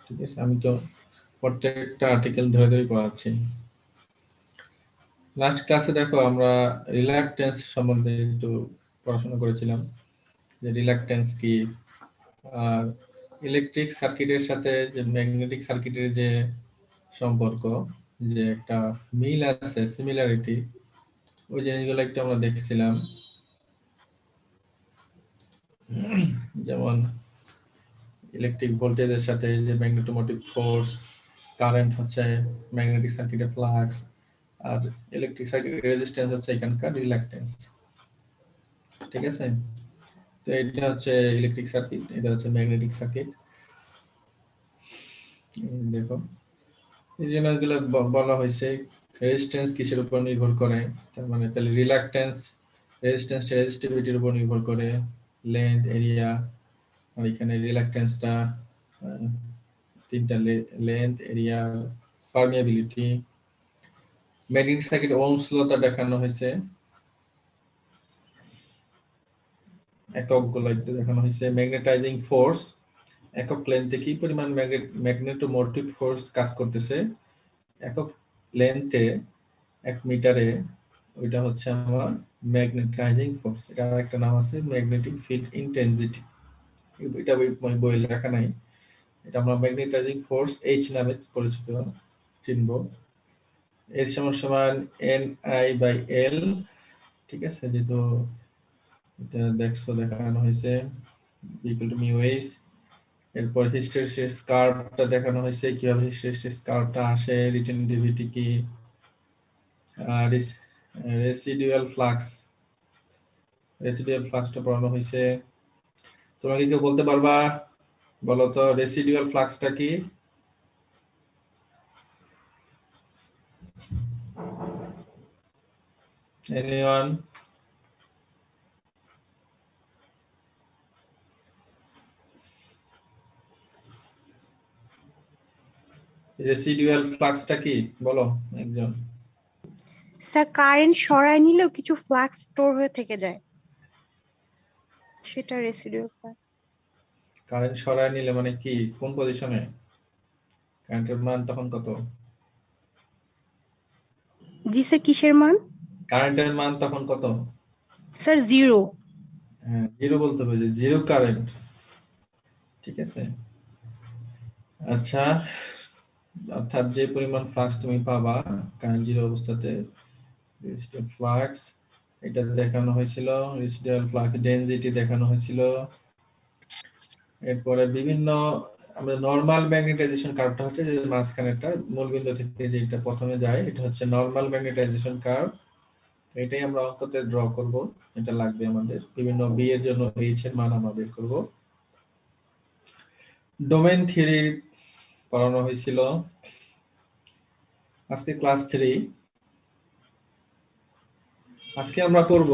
ঠিক আছে, আমি তো প্রত্যেকটা আর্টিকেল ধরে ধরে পড়াচ্ছি। লাস্ট ক্লাসে দেখো আমরা রিল্যাকটেন্স সম্বন্ধে একটু পড়াশোনা করেছিলাম, যে রিল্যাকটেন্স কি, আর ইলেকট্রিক সার্কিটের সাথে যে ম্যাগনেটিক সার্কিটের যে সম্পর্ক, যে একটা মিল আছে, সিমিলারিটি, ওই জিনিসগুলো একটু আমরা দেখছিলাম। যেমন ইলেকট্রিক ভোল্টেজের সাথে যে ম্যাগনেটোমোটিভ ফোর্স, কারেন্ট হচ্ছে ম্যাগনেটিক সার্কিটের ফ্লাক্স, আর ইলেকট্রিক সার্কিটের রেজিস্ট্যান্স হচ্ছে এখানকার রিল্যাকটেন্স। ঠিক আছে, তো এটা হচ্ছে ইলেকট্রিক সার্কিট, এটা হচ্ছে ম্যাগনেটিক সার্কিট। দেখো এই জিনিসগুলো বলা হয়েছে রেজিস্ট্যান্স কিসের উপর নির্ভর করে, তার মানে তাহলে রিল্যাকটেন্স রেজিস্ট্যান্স রেজিস্টিভিটির উপর নির্ভর করে, লেন্থ, এরিয়া, আর এখানে রিল্যাকটেন্সটা তিনটা, length, area, permeability. Magnetic circuit Ohm's লটা দেখানো হয়েছে, এককগুলো একটু দেখানো হয়েছে। ম্যাগনেটাইজিং ফোর্স, একক লেন্থে কি পরিমাণ ম্যাগনেটোমোটিভ ফোর্স কাজ করতেছে একক লেন্থে, 1 মিটারে, ওইটা হচ্ছে আমার ম্যাগনেটাইজিং ফোর্স। এটা একটা নাম আছে ম্যাগনেটিক ফিল্ড ইন্টেন্সিটি, এটা বই লেখা নাই। এটা আমরা ম্যাগনেটাইজিং ফোর্স এইচ নামে পরিচিত চিনব। এর সমান NI/L। ঠিক আছে, যেহেতু এটা দেখানো হয়েছে ইকুয়াল টু মিউ এইচ। এরপর হিস্টেরিসিস কার্ভটা দেখানো হয়েছে, কিভাবে হিস্টেরিসিস কার্ভটা আসে, রিটেনটিভিটি কি, আর রেসিডুয়াল ফ্লাক্সটা পড়ানো হয়েছে। তোমরা কি কেউ বলতে পারবা? বলো তো রেসিডুয়াল ফ্লাক্সটা কি? এনিওয়ান? রেসিডুয়াল ফ্লাক্সটা কি বলো একজন। স্যার, কারেন্ট সরায় নিলেও কিছু ফ্লাক্স স্টোর হয়ে থেকে যায়, সেটা রেসিডুয়াল ফ্লাক্স। কারেন্ট সরায় নিলে মানে কি, কোন পজিশনে? কারেন্টের মান তখন কত? জি স্যার, কিসের মান? কারেন্টের মান তখন কত? স্যার, 0। হ্যাঁ, জিরো বলতে হবে, যে জিরো কারেন্ট। ঠিক আছে, আচ্ছা, অর্থাৎ যে পরিমাণ ফ্লাক্স তুমি পাবা কারেন্ট জিরো অবস্থাতে, রেসিডুয়াল ফ্লাক্স, এটা দেখানো হয়েছিল। রেসিডুয়াল ফ্লাক্স ডেনসিটি দেখানো হয়েছিল। এরপরে বিভিন্ন আমরা নরমাল ম্যাগনেটাইজেশন কার্ভটা হচ্ছে যে মাঝখানেরটা, মূলবিন্দু থেকে যেটা প্রথমে যায়, এটা হচ্ছে নরমাল ম্যাগনেটাইজেশন কার্ভ। এটাই আমরা অঙ্কতে ড্র করব, এটা লাগবে আমাদের। বিভিন্ন বি এর জন্য এইচ এর মান আমরা বের করব। ডোমেইন থিওরি পড়ানো হয়েছিল আজকে ক্লাস 3। আজকে আমরা করব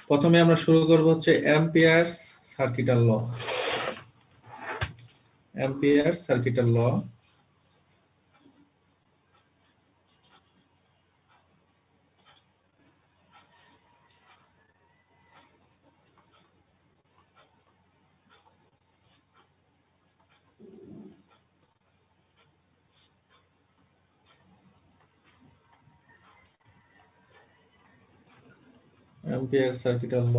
প্রথমে আমরা শুরু করব হচ্ছে অ্যাম্পিয়ার সার্কিটাল ল। অ্যাম্পিয়ার সার্কিটাল ল, অ্যাম্পিয়ার সার্কিটাল ল।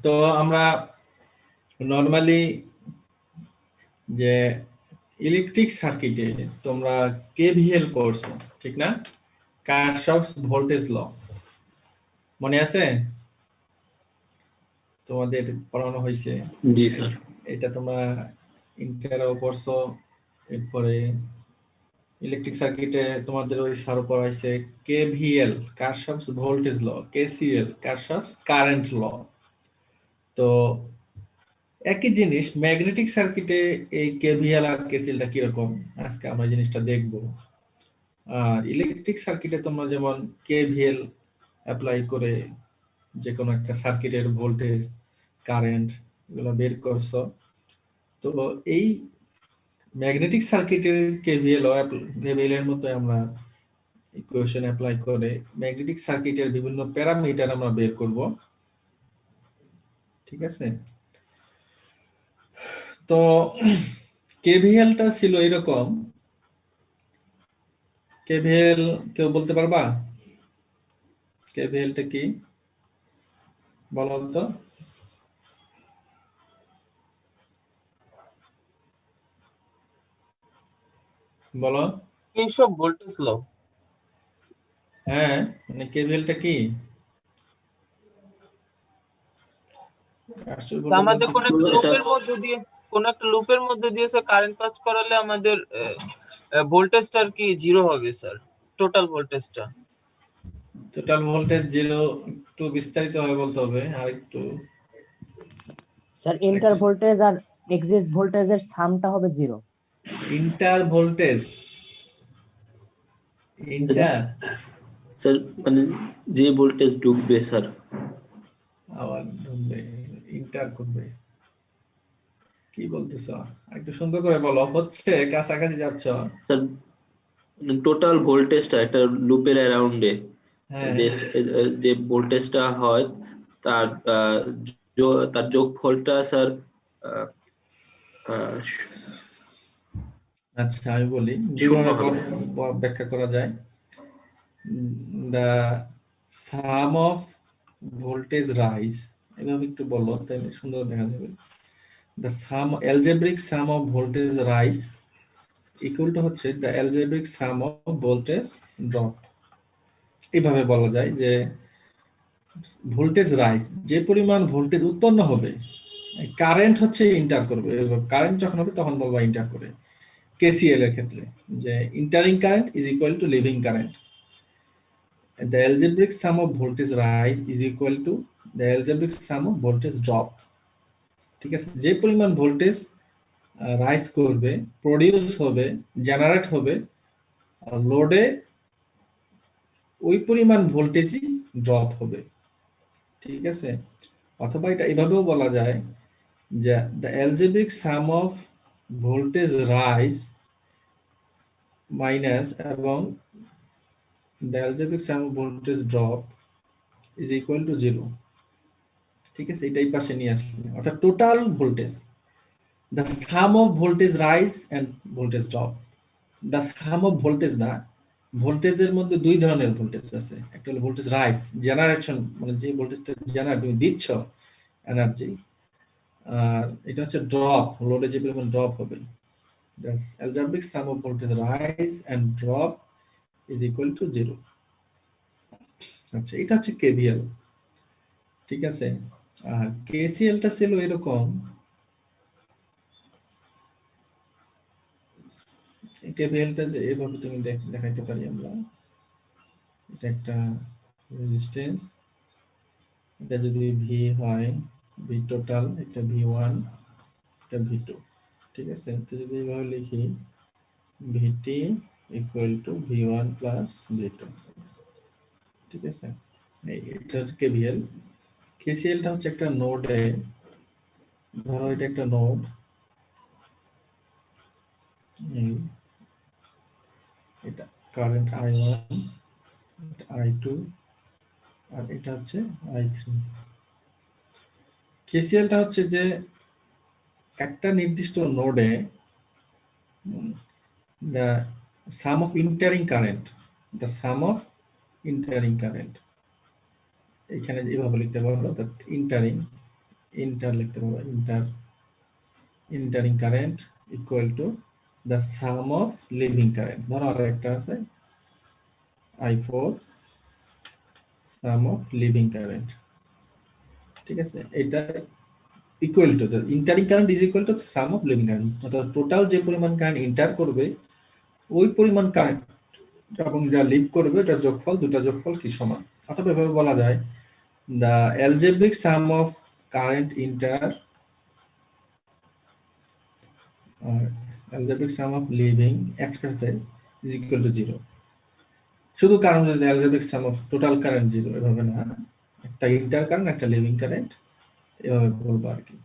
তো আমরা নরমালি যে ইলেকট্রিক সার্কিটে তোমরা কেভিএল পড়ছো, ঠিক না? কারশফস ভোল্টেজ ল মনে আছে? তোমাদের পড়ানো হয়েছে। জি স্যার। এটা তোমরা ইন্টারও পড়ছো। এরপরে ইলেকট্রিক সার্কিটে তোমাদের ওই স্যার পড়াইছে KVL, Kirchhoff's voltage law, KCL, Kirchhoff's current law. তো একই জিনিস ম্যাগনেটিক সার্কিটে এই কেভিএল আর কেসিএলটা কিরকম, আজকে আমরা জিনিসটা দেখব। আর ইলেকট্রিক সার্কিটে তোমরা যেমন কেভিএল অ্যাপ্লাই করে যে কোনো একটা সার্কিটের ভোল্টেজ, কারেন্ট এগুলো বের করছো, তো এই ম্যাগনেটিক সার্কিটের কেভিএল এর মতো আমরা ইকুয়েশন অ্যাপ্লাই করে ম্যাগনেটিক সার্কিটের বিভিন্ন প্যারামিটার আমরা বের করব। ঠিক আছে, তো কেভিএলটা ছিল এরকম। কেভিএল কেউ বলতে পারবা? কেভিএলটা কি বলো তো? বলো। কিরশফ ভোল্টেজ ল। হ্যাঁ, মানে কেভিএলটা কি? আমাদের কোন একটা লুপের মধ্যে দিয়ে স্যার কারেন্ট পাস করালে আমাদের ভোল্টেজটা কি জিরো হবে স্যার, টোটাল ভোল্টেজটা। টোটাল ভোল্টেজ জিরো একটু বিস্তারিত ভাবে বলতে হবে আর একটু। স্যার ইন্টার ভোল্টেজ আর এক্সিট ভোল্টেজের সামটা হবে zero. Inter voltage, inter sir মানে যে ভোল্টেজ ঢুকবে স্যার, আবার ঢুকবে, ইন্টার করবে, কি বলতেছ? একটু সুন্দর করে বলো, হচ্ছে কাছাকাছি যাচ্ছ। স্যার টোটাল ভোল্টেজটা একটা লুপের অ্যারাউন্ডে হ্যাঁ, যে ভোল্টেজটা হয় তার তার যোগফলটা স্যার আচ্ছা আমি বলি, শূন্য দুইভাবে হবে। ব্যাখ্যা করা যায়। the sum of voltage rise, এভাবে একটু বলো তাহলে সুন্দর দেখা যাবে। the sum algebraic sum of voltage rise equal to হচ্ছে the algebraic sum of voltage drop। এইভাবে বলা যায় যে ভোল্টেজ রাইজ, যে পরিমাণ ভোল্টেজ উৎপন্ন হবে, কারেন্ট হচ্ছে ইন্টার করবে, কারেন্ট যখন হবে তখন বলবা ইন্টার করে। কেসিএল এর ক্ষেত্রে যে entering current is equal two living current, the algebraic sum of voltage rise is equal to the algebraic sum of voltage drop। ঠিক আছে, যে পরিমাণ ভোল্টেজ রাইজ করবে, প্রডিউস হবে, জেনারেট হবে লোডে, ওই পরিমাণ ভোল্টেজই ড্রপ হবে। ঠিক আছে, অথবা এটা এভাবেও বলা যায় যে the algebraic sum of voltage rise minus এবং the algebraic sum of voltage drop is equal to 0। ঠিক আছে, এটাই পাশে নিয়ে আসবে, অর্থাৎ total voltage, the sum of voltage rise and voltage drop, the sum of voltage না, ভোল্টেজের মধ্যে দুই ধরনের ভোল্টেজ আছে, একটা হলো ভোল্টেজ রাইজ জেনারেশন, মানে যে ভোল্টেজটা জেনারেট তুমি দিচ্ছ এনার্জি, আর এটা হচ্ছে ড্রপ, লোডে যে পরিমাণ ড্রপ হবে। the algebraic sum of voltage rise and drop is equal to 0। আচ্ছা, এটা হচ্ছে কেভিএল। ঠিক আছে, আর কেসিএলটা ছিল এরকম, কেভিএলটা যে এভাবে তুমি দেখাইতে পারি আমরা, এটা একটা রেজিস্ট্যান্স, এটা যদি ভি হয়, ভি টোটাল, এটা ভি ওয়ান, এটা ভি টু। ঠিক আছে, তো যদি এইভাবে লিখি VT equal to V one plus V two. ঠিক আছে, এটা হচ্ছে কেভিএল। কেসিএলটা হচ্ছে একটা নোডে, ধরো এটা একটা নোড, এটা current I one, I two, আর এটা হচ্ছে আই থ্রি। কেসিএলটা হচ্ছে যে একটা নির্দিষ্ট নোডে the sum of entering current, the sum of entering current, এখানে এভাবে লিখতে পারবো, অর্থাৎ ইন্টার লিখতে পারবো, entering current equal to the sum of leaving current। ধরো আর একটা আছে I4, sum of leaving current। ঠিক আছে, এটা equal to entering current is equal to some of living current, অর্থাৎ টোটাল যে পরিমাণ কারেন্ট ইন্টার করবে ওই পরিমাণ কারেন্ট এবং যা লিভ করবে এটার যোগফল, দুটা যোগফল কি সমান। অথবা এভাবে বলা যায় the algebraic sum of current enter algebraic sum of leaving একসাথে is equal to 0। শুধু কারণ যদি algebraic sum of total current 0, এভাবে না, একটা ইন্টার কারেন্ট একটা লিভিং কারেন্ট, এভাবে বলবো আর কি,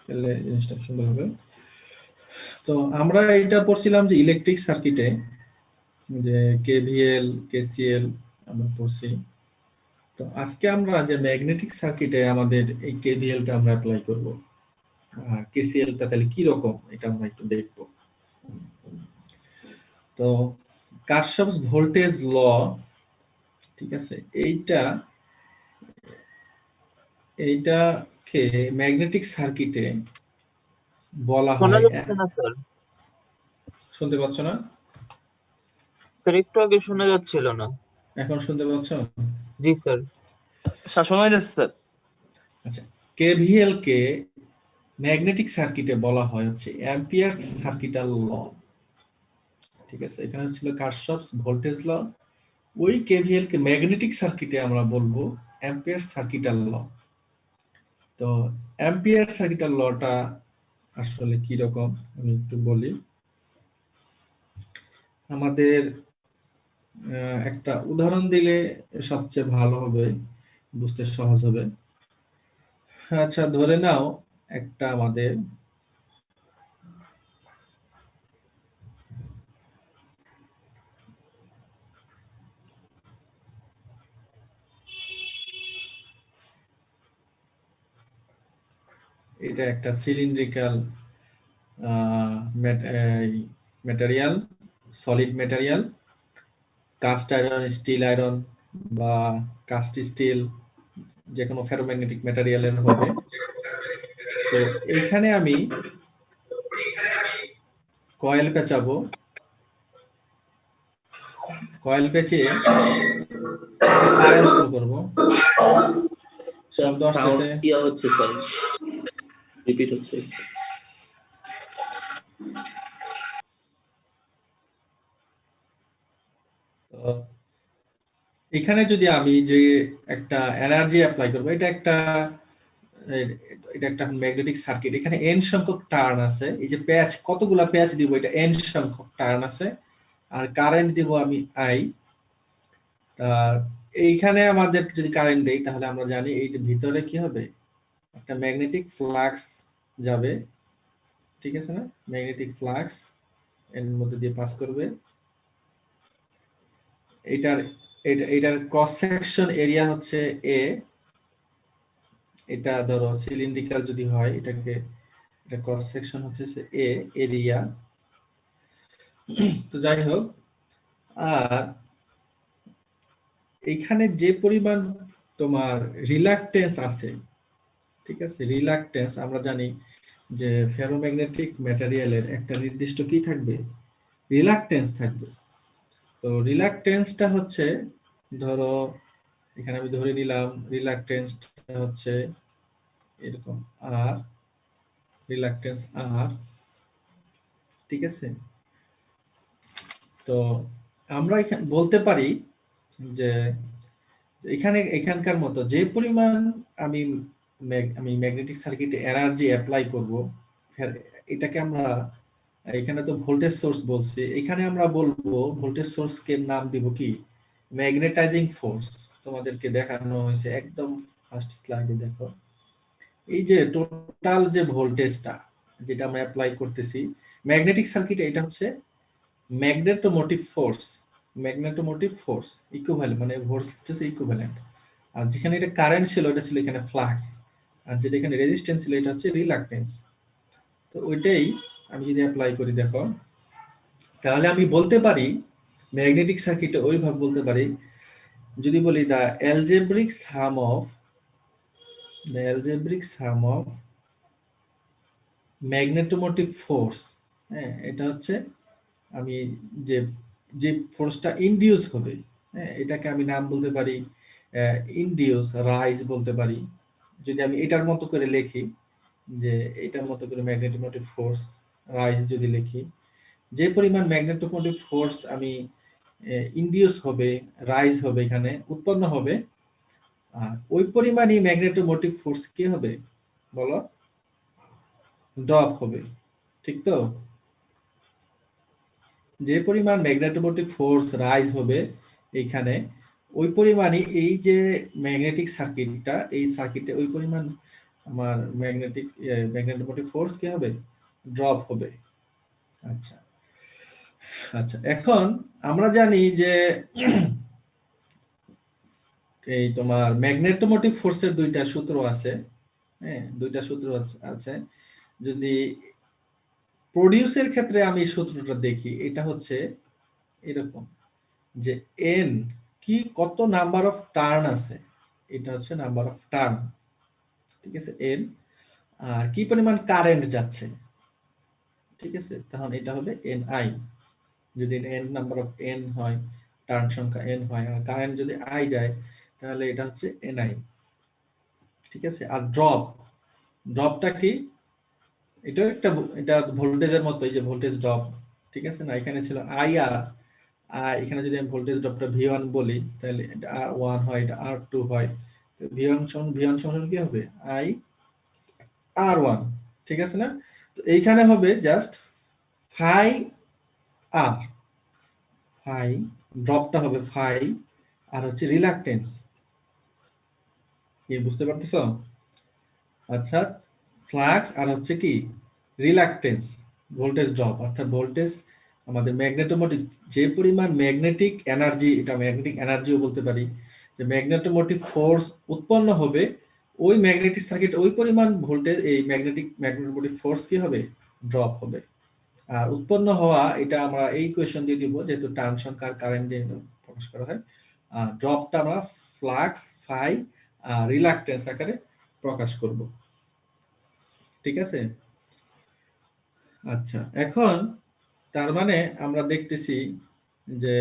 তাহলে জিনিসটা সুন্দর হবে। তো আমরা এটা পড়ছিলাম যে ইলেকট্রিক সার্কিটে যে কেভিএল কেসিএল আমরা পড়ছি। তো আজকে আমরা যে ম্যাগনেটিক সার্কিটে আমাদের এই কেভিএলটা আমরা অ্যাপ্লাই করব, আর কেসিএলটা তাহলে কি রকম এটা আমরা একটু দেখব। তো কারশফস ভোল্টেজ ল, ঠিক আছে, এইটাকে ম্যাগনেটিক সার্কিটে বলা শোনা হয়। যাচ্ছে না স্যার? শুনতে পাচ্ছ না? স্যার একটু আগে শোনা যাচ্ছিল না। এখন শুনতে পাচ্ছ? জি স্যার। স্যার শোনা যাচ্ছে স্যার। আচ্ছা, কেভিএল কে ম্যাগনেটিক সার্কিটে বলা হয় হচ্ছে অ্যাম্পিয়ারস সার্কিটাল ল। ঠিক আছে, এখানে ছিল কারশফস ভোল্টেজ ল, ওই কেভিএল কে ম্যাগনেটিক সার্কিটে আমরা বলবো অ্যাম্পিয়ার সার্কিটাল ল। তো অ্যাম্পিয়ার সার্কিটাল লটা আসলে কি রকম আমি একটু বলি। আমাদের একটা উদাহরণ দিলে সবচেয়ে ভালো হবে, বুঝতে সহজ হবে। আচ্ছা, ধরে নাও একটা আমাদের এটা একটা cylindrical material, solid material, cast iron, steel iron বা কাস্ট স্টিল, যে কোনো ফেরোম্যাগনেটিক ম্যাটেরিয়ালের হবে। তো এইখানে আমি কয়েল পেঁচাবো, কয়েল পেঁচিয়ে কারেন্ট ফ্লো করবো। শব্দ আসতেছে, সাউন্ড ইয়া হচ্ছে স্যার, রিপিট হচ্ছে। তো এখানে যদি আমি যে একটা এনার্জি অ্যাপ্লাই করবো, এটা একটা ম্যাগনেটিক সার্কিট। এখানে এন সংখ্যক টার্ন আছে, এই যে প্যাচ, কতগুলা প্যাচ দিব, এটা এন সংখ্যক টার্ন আছে, আর কারেন্ট দিব আমি আই। এইখানে আমাদের যদি কারেন্ট দেই তাহলে আমরা জানি এই যে ভিতরে কি হবে, একটা ম্যাগনেটিক ফ্লাক্স যাবে, ঠিক আছে না? ম্যাগনেটিক ফ্লাক্স এর মধ্যে দিয়ে পাস করবে। এটার ক্রস সেকশন এরিয়া হচ্ছে এ। এটা ধরো সিলিন্ড্রিক্যাল যদি হয়, এটাকে এটা ক্রস সেকশন হচ্ছে এ এরিয়া। তো যাই হোক, আর এইখানে যে পরিমাণ তোমার রিলাক্টেন্স আছে, ঠিক আছে, রিলাক্টেন্স আমরা জানি যে ফেরোম্যাগনেটিক ম্যাটেরিয়ালের একটা নির্দিষ্ট কি থাকবে, রিলাক্টেন্স থাকবে। তো রিলাক্টেন্সটা হচ্ছে, ধরো এখানে আমি ধরে নিলাম রিলাক্টেন্সটা হচ্ছে এরকম আর, রিলাক্টেন্স আর, ঠিক আছে। তো আমরা এখানে বলতে পারি যে এখানকার মতো যে পরিমাণ আমি ম্যাগনেটিক সার্কিটে এনার্জি অ্যাপ্লাই করব, এটাকে আমরা এখানে তো ভোল্টেজ সোর্স বলছি, এখানে আমরা বলবো ভোল্টেজ সোর্সকে নাম দিব কি, ম্যাগনেটাইজিং ফোর্স। তোমাদেরকে দেখানো হয়েছে একদম ফার্স্ট স্লাইডে, দেখো এই যে টোটাল যে ভোল্টেজটা যেটা আমরা অ্যাপ্লাই করতেছি ম্যাগনেটিক সার্কিটে, এটা হচ্ছে magnetomotive force. Magnetomotive force equivalent, মানে ভোল্টেজ ইকুইভ্যালেন্ট। আর যেখানে এটা কারেন্ট ছিল এটা ছিল এখানে ফ্লাক্স, আর যেটা এখানে রেজিস্ট্যান্স ছিল এটা হচ্ছে রিলাক্টেন্স। তো ওইটাই আমি যদি অ্যাপ্লাই করি, দেখো তাহলে আমি বলতে পারি ম্যাগনেটিক সার্কিটে ওইভাবে বলতে পারি, যদি বলি the algebraic sum of magnetomotive force, হ্যাঁ, এটা হচ্ছে আমি যে যে ফোর্সটা ইনডিউস হবে, হ্যাঁ, এটাকে আমি নাম বলতে পারি ইনডিউস রাইজ বলতে পারি। যদি আমি এটার মতো করে লিখি, যে এটার মতো করে ম্যাগনেটোমোটিভ ফোর্স রাইজ যদি লিখি, যে পরিমাণ ম্যাগনেটোমোটিভ ফোর্স আমি ইনডিউস হবে, রাইজ হবে, এখানে উৎপন্ন হবে, আর ওই পরিমাণই ম্যাগনেটোমোটিভ ফোর্স কি হবে বলো, ড্রপ হবে, ঠিক তো? যে পরিমাণ ম্যাগনেটোমোটিভ ফোর্স রাইজ হবে এইখানে, ওই পরিমাণই এই যে ম্যাগনেটিক সার্কিটটা, এই সার্কিটে ওই পরিমাণ আমার ম্যাগনেটোমোটিভ ফোর্স কি হবে, ড্রপ হবে। আচ্ছা, আচ্ছা, এখন আমরা জানি যে এই তোমার ম্যাগনেটোমোটিভ ফোর্সের দুইটা সূত্র আছে। হ্যাঁ, দুইটা সূত্র আছে। যদি প্রোডিউসের ক্ষেত্রে আমি এই সূত্রটা দেখি, এটা হচ্ছে এরকম যে এন কি কত নাম্বার অফ টার্ন আছে, এটা হচ্ছে নাম্বার অফ টার্ন, ঠিক আছে, এন, আর কি পরিমাণ কারেন্ট যাচ্ছে, ঠিক আছে, তাহলে এটা হবে এন আই। যদি এন নাম্বার অফ এন হয়, টার্ন সংখ্যা এন হয়, আর কারেন্ট যদি আই যায়, তাহলে এটা হচ্ছে এন আই, ঠিক আছে। আর ড্রপটা কি, এটা ভোল্টেজের মতো, এই যে ভোল্টেজ ড্রপ, ঠিক আছে না, এখানে ছিল আই আর এখানে যদি আমি ভোল্টেজ ড্রপটা V1 বলি, তাহলে এটা R1 হয়, এটা R2 হয়, তো V1 সমান কি হবে, I R1, ঠিক আছে না। তো এইখানে হবে জাস্ট ফাই আর, ফাই ড্রপটা হবে ফাই, আর হচ্ছে রিলাক্টেন্স, কি বুঝতে পারতেছ? আচ্ছা, ফ্লাক্স আর হচ্ছে কি রিলাক্টেন্স, ভোল্টেজ ড্রপ, অর্থাৎ ভোল্টেজ আমাদের ম্যাগনেটোমোটিভ যে পরিমাণ ম্যাগনেটিক এনার্জি, এটা ম্যাগনেটিক এনার্জিও বলতে পারি, যে ম্যাগনেটোমোটিভ ফোর্স উৎপন্ন হবে ওই ম্যাগনেটিক সার্কিট, ওই পরিমাণ ভোল্টেজ এই ম্যাগনেটোমোটিভ ফোর্স কি হবে, ড্রপ হবে। আর উৎপন্ন হওয়া এটা আমরা এই কোয়েশ্চন দিয়ে দিব, যেহেতু টার্ন সংখ্যা কারেন্ট দিয়ে প্রকাশ করা হয়, আর ড্রপটা আমরা ফ্লাক্স ফাই আর রিলাক্টেন্স আকারে প্রকাশ করব, ঠিক আছে। আচ্ছা, এখন তার মানে আমরা দেখতেছি যে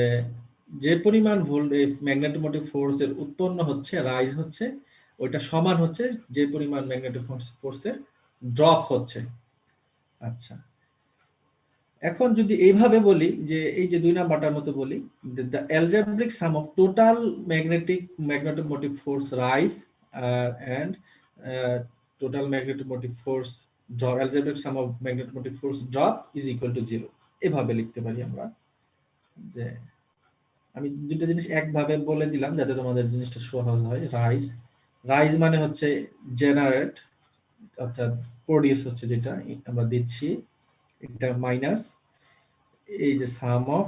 যে পরিমাণ ম্যাগনেটোমোটিভ ফোর্সের উৎপন্ন হচ্ছে, রাইজ হচ্ছে, ওইটা সমান হচ্ছে যে পরিমাণ ম্যাগনেটিক ফোর্সের ড্রপ হচ্ছে। আচ্ছা, এখন যদি এইভাবে বলি যে এই যে 2 নাম্বারটার মতো বলি, the algebraic sum of total magnetomotive force rise and total magnetomotive force drop, algebraic sum of magnetomotive force drop is equal to 0, এভাবে লিখতে পারি আমরা। যে আমি দুটো জিনিস একভাবে বলে দিলাম যাতে তোমাদের জিনিসটা সহজ হয়। রাইজ মানে হচ্ছে জেনারেট, অর্থাৎ প্রোডিউস হচ্ছে, যেটা আমরা দিচ্ছি, এটা মাইনাস এই যে সাম অফ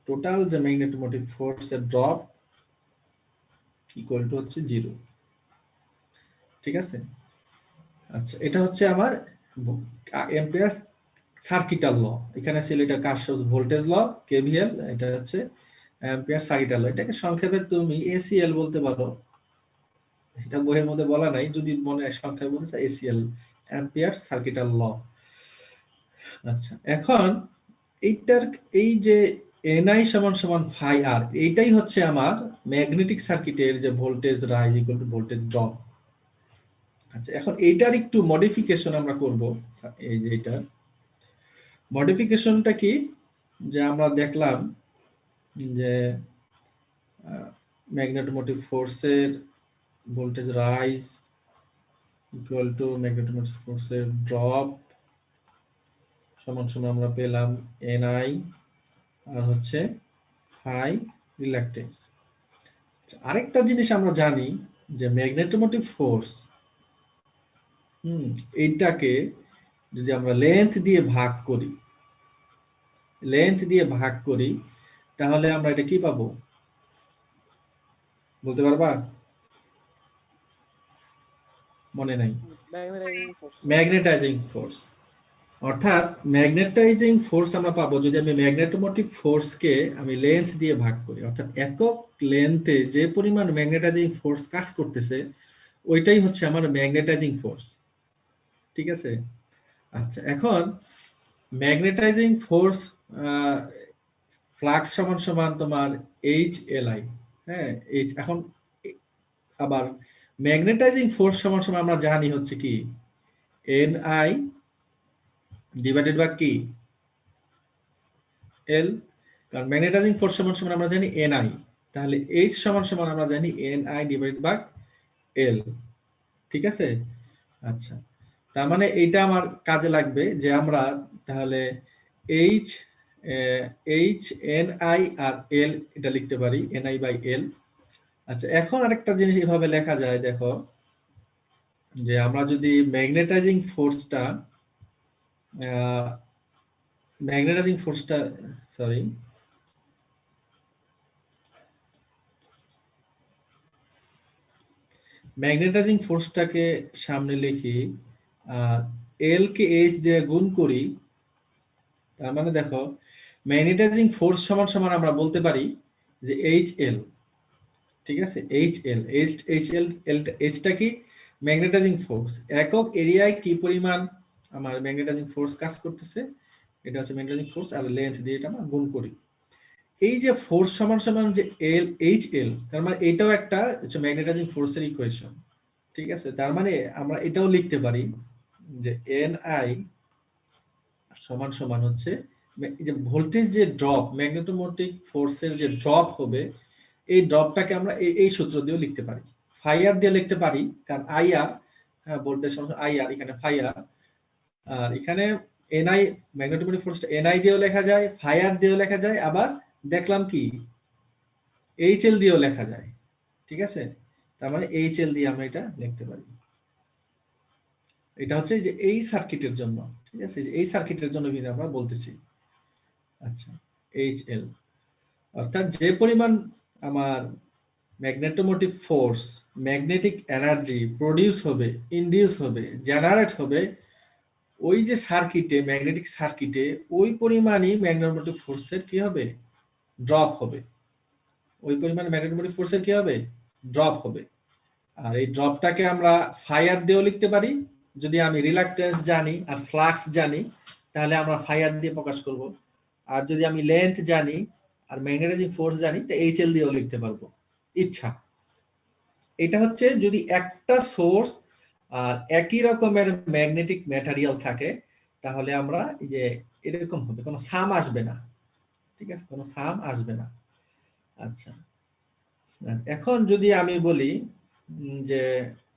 টোটাল যে ম্যাগনেটোমোটিভ ফোর্স এর ড্রপ ইকুয়াল টু হচ্ছে 0, ঠিক আছে। আচ্ছা, এটা হচ্ছে আমার অ্যাম্পিয়ার সার্কিটাল ল, এখানে ছিল এটা কারশফ ভোল্টেজ ল, কেভিএল, এটা হচ্ছে অ্যাম্পিয়ার সার্কিটাল ল। এটাকে সংক্ষেপে তুমি এসিএল বলতে পারো, এটা বইয়ের মধ্যে বলা নাই, যদি মনে সংক্ষেপে বলতে চাই এসিএল, অ্যাম্পিয়ার সার্কিটাল ল। আচ্ছা, এখন এইটার এই যে এনআই সমান সমান ফাই আর, এইটাই হচ্ছে আমার ম্যাগনেটিক সার্কিটের যে voltage rise equal to voltage drop. আচ্ছা, এখন এইটার একটু মডিফিকেশন আমরা করব। এই যে এটা মডিফিকেশনটা কি, যে আমরা দেখলাম যে ম্যাগনেটোমোটিভ ফোর্সের voltage rise equal to magnetomotive ফোর্সের ড্রপ সমান সমান আমরা পেলাম এনআই আর হচ্ছে ফাই রিলাক্টেন্স। আরেকটা জিনিস আমরা জানি যে ম্যাগনেটোমোটিভ ফোর্স, এইটাকে যদি আমরা লেন্থ দিয়ে ভাগ করি, তাহলে আমরা এটা কি পাবো বলতে পারবা? মনে নাই? ম্যাগনেটাইজিং ফোর্স, অর্থাৎ ম্যাগনেটাইজিং ফোর্স আমরা পাবো যদি আমি ম্যাগনেটোমোটিভ ফোর্সকে আমি লেন্থ দিয়ে ভাগ করি, অর্থাৎ একক লেন্থে যে পরিমাণ ম্যাগনেটাইজিং ফোর্স কাজ করতেছে ওইটাই হচ্ছে আমার ম্যাগনেটাইজিং ফোর্স, ঠিক আছে। আচ্ছা, এখন ম্যাগনেটাইজিং ফোর্স ফ্লাক্স সমান সমান তোমার এইচ এল আই, হ্যাঁ, এইচ। এখন আবার ম্যাগনেটাইজিং ফোর্স সমান সমান আমরা জানি হচ্ছে কি এন আই ডিভাইডেড বাই কি এল, কারণ ম্যাগনেটাইজিং ফোর্স সমান সমান আমরা জানি এন আই, তাহলে এইচ সমান সমান আমরা জানি N I divided by L, ঠিক আছে। আচ্ছা, তার মানে এইটা আমার কাজে লাগবে যে আমরা তাহলে এইচ এন আই আর এল এটা লিখতে পারি এন আই বাই এল। আচ্ছা, এখন আরেকটা জিনিস এভাবে লেখা যায়, দেখো যে আমরা যদি ম্যাগনেটাইজিং ফোর্সটা ম্যাগনেটাইজিং ফোর্সটা, সরি, ম্যাগনেটাইজিং ফোর্সটাকে সামনে লিখি, এল কে এইচ দিয়ে গুণ করি, তার মানে দেখো ম্যাগনেটাইজিং ফোর্স সমান সমান আমরা বলতে পারি যে এইচ এল। ঠিক আছে, এইচ এল, এইচটা কি ম্যাগনেটাইজিং ফোর্স, একক এরিয়ায় কি পরিমাণ আমার ম্যাগনেটাইজিং ফোর্স কাজ করতেছে, এটা হচ্ছে ম্যাগনেটাইজিং ফোর্স, আর লেন্থ দিয়ে এটা আমরা গুণ করি। এই যে ফোর্স সমান সমান যে এল এইচ এল, তার মানে এটাও একটা হচ্ছে ম্যাগনেটাইজিং ফোর্সের ইকুয়েশন। ঠিক আছে, তার মানে আমরা এটাও লিখতে পারি যে এন আই সমান সমান হচ্ছে এই যে ভোল্টেজ যে ড্রপ, ম্যাগনেটোমোটিভ ফোর্সের যে ড্রপ হবে, এই ড্রপটাকে আমরা এই সূত্র দিয়েও লিখতে পারি, ফাইআর দিয়ে লিখতে পারি, কারণ আইআর, হ্যাঁ ভোল্টেজ সমান আইআর, এখানে ফাইআর, আর এখানে এনআই, ম্যাগনেটোমোটিভ ফোর্সটা এনআই দিয়েও লেখা যায়, ফাইআর দিয়েও লেখা যায়, আবার দেখলাম কি এইচএল দিয়েও লেখা যায়। ঠিক আছে, তার মানে এইচএল দিয়ে আমরা এটা লিখতে পারি। এটা হচ্ছে যে এই সার্কিটের জন্য, ঠিক আছে, যে এই সার্কিটের জন্য কিন্তু আমরা বলতেছি। আচ্ছা, এইচএল অর্থাৎ যে পরিমাণ আমার magnetomotive force, magnetic energy produce হবে, ইনডিউস হবে, জেনারেট হবে ওই যে সার্কিটে, ম্যাগনেটিক সার্কিটে, ওই পরিমাণই ম্যাগনেটোমোটিভ ফোর্সের কি হবে, ড্রপ হবে। ওই পরিমাণ ম্যাগনেটোমোটিভ ফোর্সের কি হবে, ড্রপ হবে। আর এই ড্রপটাকে আমরা ফাইআর দিয়েও লিখতে পারি, যদি আমি রিলাক্টেন্স জানি আর ফ্লাক্স জানি তাহলে আমরা ফাইআর দিয়ে প্রকাশ করব, আর যদি আমি লেন্থ জানি আর ম্যাগনেটাইজিং ফোর্স জানি তো এইচএল দিয়েও লিখতে পারবো ইচ্ছা। এটা হচ্ছে যদি একটা সোর্স আর একই রকমের ম্যাগনেটিক ম্যাটেরিয়াল থাকে, তাহলে আমরা এই যে এরকম হবে, কোনো সাম আসবে না। ঠিক আছে, কোনো সাম আসবে না। আচ্ছা, এখন যদি আমি বলি যে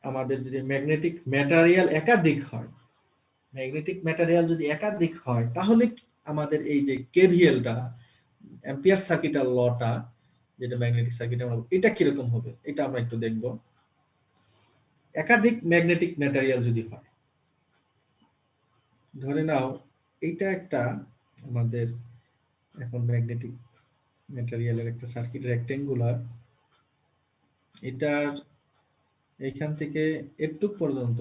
আমাদের যদি ম্যাগনেটিক ম্যাটেরিয়াল একাধিক হয়, ম্যাগনেটিক ম্যাটেরিয়াল যদি একাধিক হয়, তাহলে আমাদের এই যে কেভিএলটা, অ্যাম্পিয়ার সার্কিটের লটা, যেটা ম্যাগনেটিক সার্কিট, এটা কিরকম হবে এটা আমরা একটু দেখব। একাধিক ম্যাগনেটিক ম্যাটেরিয়াল যদি হয়, ধরে নাও এইটা একটা আমাদের এখন ম্যাগনেটিক ম্যাটেরিয়ালের একটা সার্কিট, রেক্টেঙ্গুলার, এটার এইখান থেকে এটুক পর্যন্ত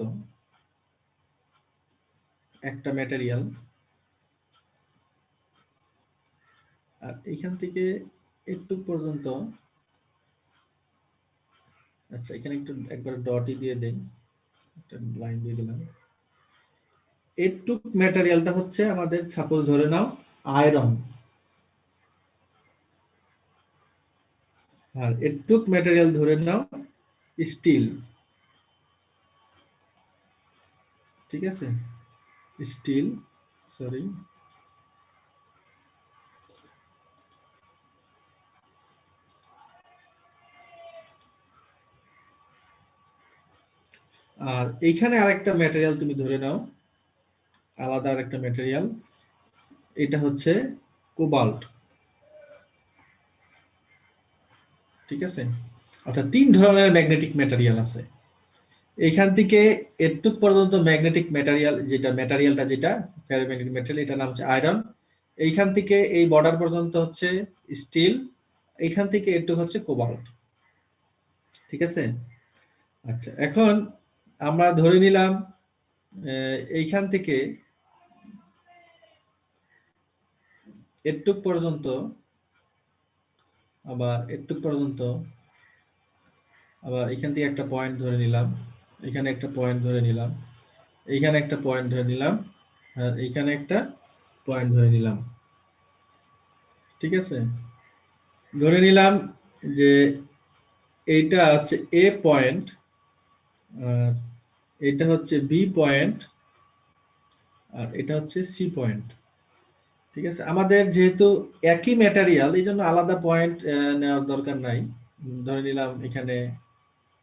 একটা ম্যাটেরিয়াল, আর এইখান থেকে এটুক পর্যন্ত, আচ্ছা এখানে একটু একবার ডটই দিয়ে দেই, একটা লাইন দিয়ে দিলাম। এটুক ম্যাটেরিয়ালটা হচ্ছে আমাদের, সাপোজ ধরে নাও আয়রন, আর এটুক ম্যাটেরিয়াল ধরে নাও স্টিল। ঠিক আছে, স্টিল, সরি, আর এইখানে আরেকটা ম্যাটেরিয়াল তুমি ধরে নাও, আলাদা আরেকটা ম্যাটেরিয়াল, এটা হচ্ছে কোবাল্ট। ঠিক আছে, অর্থাৎ তিন ধরনের ম্যাগনেটিক ম্যাটেরিয়াল আছে। এইখান থেকে এটুক পর্যন্ত ম্যাগনেটিক ম্যাটেরিয়াল, যেটা ফেরোম্যাগনেটিক ম্যাটেরিয়াল, এটার নাম হচ্ছে আয়রন। এইখান থেকে এই বর্ডার পর্যন্ত হচ্ছে স্টিল, এইখান থেকে এটুক হচ্ছে কোবাল্ট। ঠিক আছে, আচ্ছা এখন আমরা ধরে নিলাম এইখান থেকে এটুক পর্যন্ত, আবার এটুক পর্যন্ত, আবার এখান থেকে একটা পয়েন্ট ধরে নিলাম, এখানে একটা পয়েন্ট ধরে নিলাম, এইখানে একটা পয়েন্ট ধরে নিলাম, আর এইখানে একটা পয়েন্ট ধরে নিলাম। ঠিক আছে, ধরে নিলাম যে এইটা হচ্ছে এ পয়েন্ট, আর এটা হচ্ছে বি পয়েন্ট, আর এটা হচ্ছে সি পয়েন্ট। ঠিক আছে, আমাদের যেহেতু একই ম্যাটেরিয়াল, এই জন্য আলাদা পয়েন্ট নেওয়ার দরকার নাই। ধরে নিলাম এখানে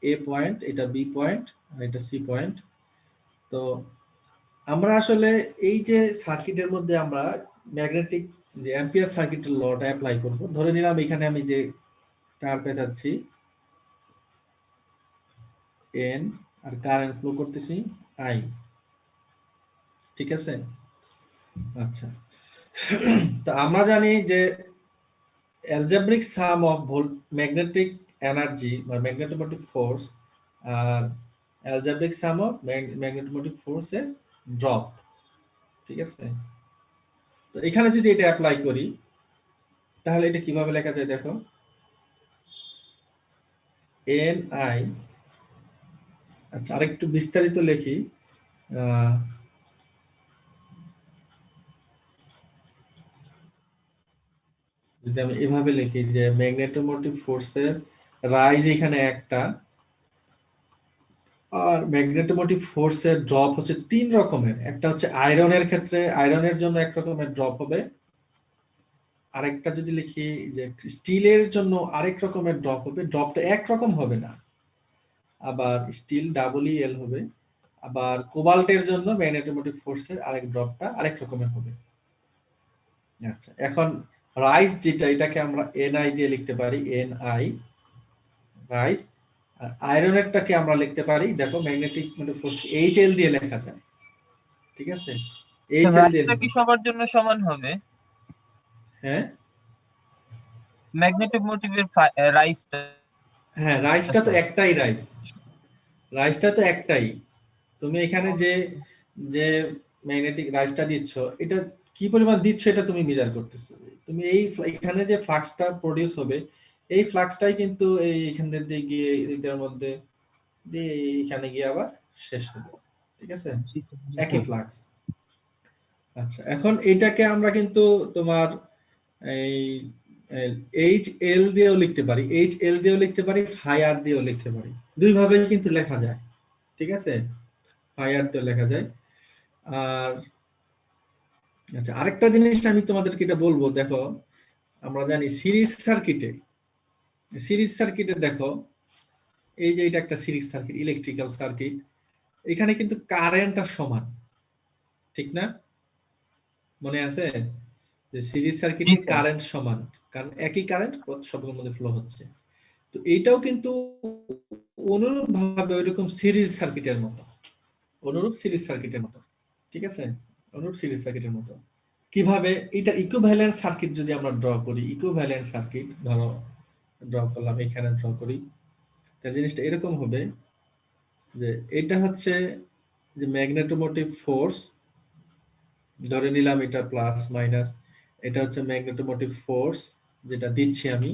এ পয়েন্ট, এটা বি পয়েন্ট, আর এটা সি পয়েন্ট। তো আমরা আসলে এই যে সার্কিটের মধ্যে আমরা ম্যাগনেটিক যে অ্যাম্পিয়ার সার্কিটের লটা অ্যাপ্লাই করব। ধরে নিলাম এখানে আমি যে তার পেঁচাচ্ছি এন, আর কারেন্ট ফ্লো করতেছি আই। ঠিক আছে, আচ্ছা তো আমরা জানি যে algebraic sum of magnetic energy বা ম্যাগনেটোমোটিভ ফোর্স আর algebraic sum of magnetomotive force এর ড্রপ, ঠিক আছে? তো এখানে যদি এটা অ্যাপ্লাই করি তাহলে এটা কিভাবে লেখা যায় দেখো, এন আই, আচ্ছা আরেকটু বিস্তারিত লিখি, যদি আমি এভাবে লিখি যে ম্যাগনেটোমোটিভ ফোর্সের রাইজ এখানে একটা, আর ম্যাগনেটোমোটিভ ফোর্সের ড্রপ হচ্ছে তিন রকমের। একটা হচ্ছে আয়রনের ক্ষেত্রে, আয়রনের জন্য এক রকমের ড্রপ হবে। আরেকটা যদি লিখি যে স্টিলের জন্য আরেক রকমের ড্রপ হবে, ড্রপটা একরকম হবে না, আবার স্টিল ডাবল এল হবে। আবার কোবাল্টের জন্য ম্যাগনেটোমোটিভ ফোর্সের আরেক ড্রপটা আরেক রকমের হবে। আচ্ছা, এখন রাইজ যেটা, এটাকে আমরা এনআই দিয়ে লিখতে পারি, এনআই রাইজ। আর আয়রনেরটাকে আমরা লিখতে পারি, দেখো ম্যাগনেটিক ফোর্স এইচএল দিয়ে লেখা যায়, ঠিক আছে? এইচএল দিয়ে রাইসটা কি সবার জন্য সমান হবে? হ্যাঁ ম্যাগনেটিক মোটিভের রাইসটা? হ্যাঁ, রাইজটা তো একটাই, রাইজটা তো একটাই। তুমি এখানে যে যে ম্যাগনেটিক রাইজটা দিচ্ছ, এটা কি পরিমাণ দিচ্ছ এটা তুমি মেজার করতেছো। তুমি এই এখানে যে ফ্লাক্সটা প্রডিউস হবে, এই ফ্লাক্সটাই কিন্তু এইখান দিয়ে গিয়ে এটার মধ্যে দিয়ে এইখানে গিয়ে আবার শেষ হবে, ঠিক আছে? একই ফ্লাক্স। আচ্ছা, এখন এটাকে আমরা কিন্তু তোমার এই এইচ এল দিয়েও লিখতে পারি, এইচ এল দিয়েও লিখতে পারি, ফাই আর দিয়েও লিখতে পারি, দুই ভাবেই কিন্তু লেখা যায়, ঠিক আছে? ফাই আর দিয়েও লেখা যায়। আর আচ্ছা, আরেকটা জিনিস আমি তোমাদেরকে এটা বলবো, দেখো আমরা জানি সিরিজ সার্কিটে দেখো, এই যে এটা একটা সিরিজ সার্কিট, ইলেকট্রিক্যাল সার্কিট, এখানে কিন্তু কারেন্টটা সমান, ঠিক না? মনে আছে যে সিরিজ সার্কিটে কারেন্ট সমান, কারণ একই কারেন্ট সবগুলোর মধ্যে ফ্লো হচ্ছে। তো এইটাও কিন্তু অনুরূপ ভাবে ওইরকম সিরিজ সার্কিটের মতো, অনুরূপ সিরিজ সার্কিটের মতো, ঠিক আছে? অনুরূপ সিরিজ সার্কিটের মতো। কিভাবে এটা ইকুইভ্যালেন্ট সার্কিট যদি আমরা ড্র করি, ইকুইভ্যালেন্ট সার্কিট ধরো ড্র করলাম, এখানে ড্র করি, তাহলে জিনিসটা এরকম হবে যে এটা হচ্ছে যে ম্যাগনেটোমোটিভ ফোর্স, ধরে নিলাম এটা প্লাস মাইনাস, এটা হচ্ছে ম্যাগনেটোমোটিভ ফোর্স যেটা দিচ্ছি আমি।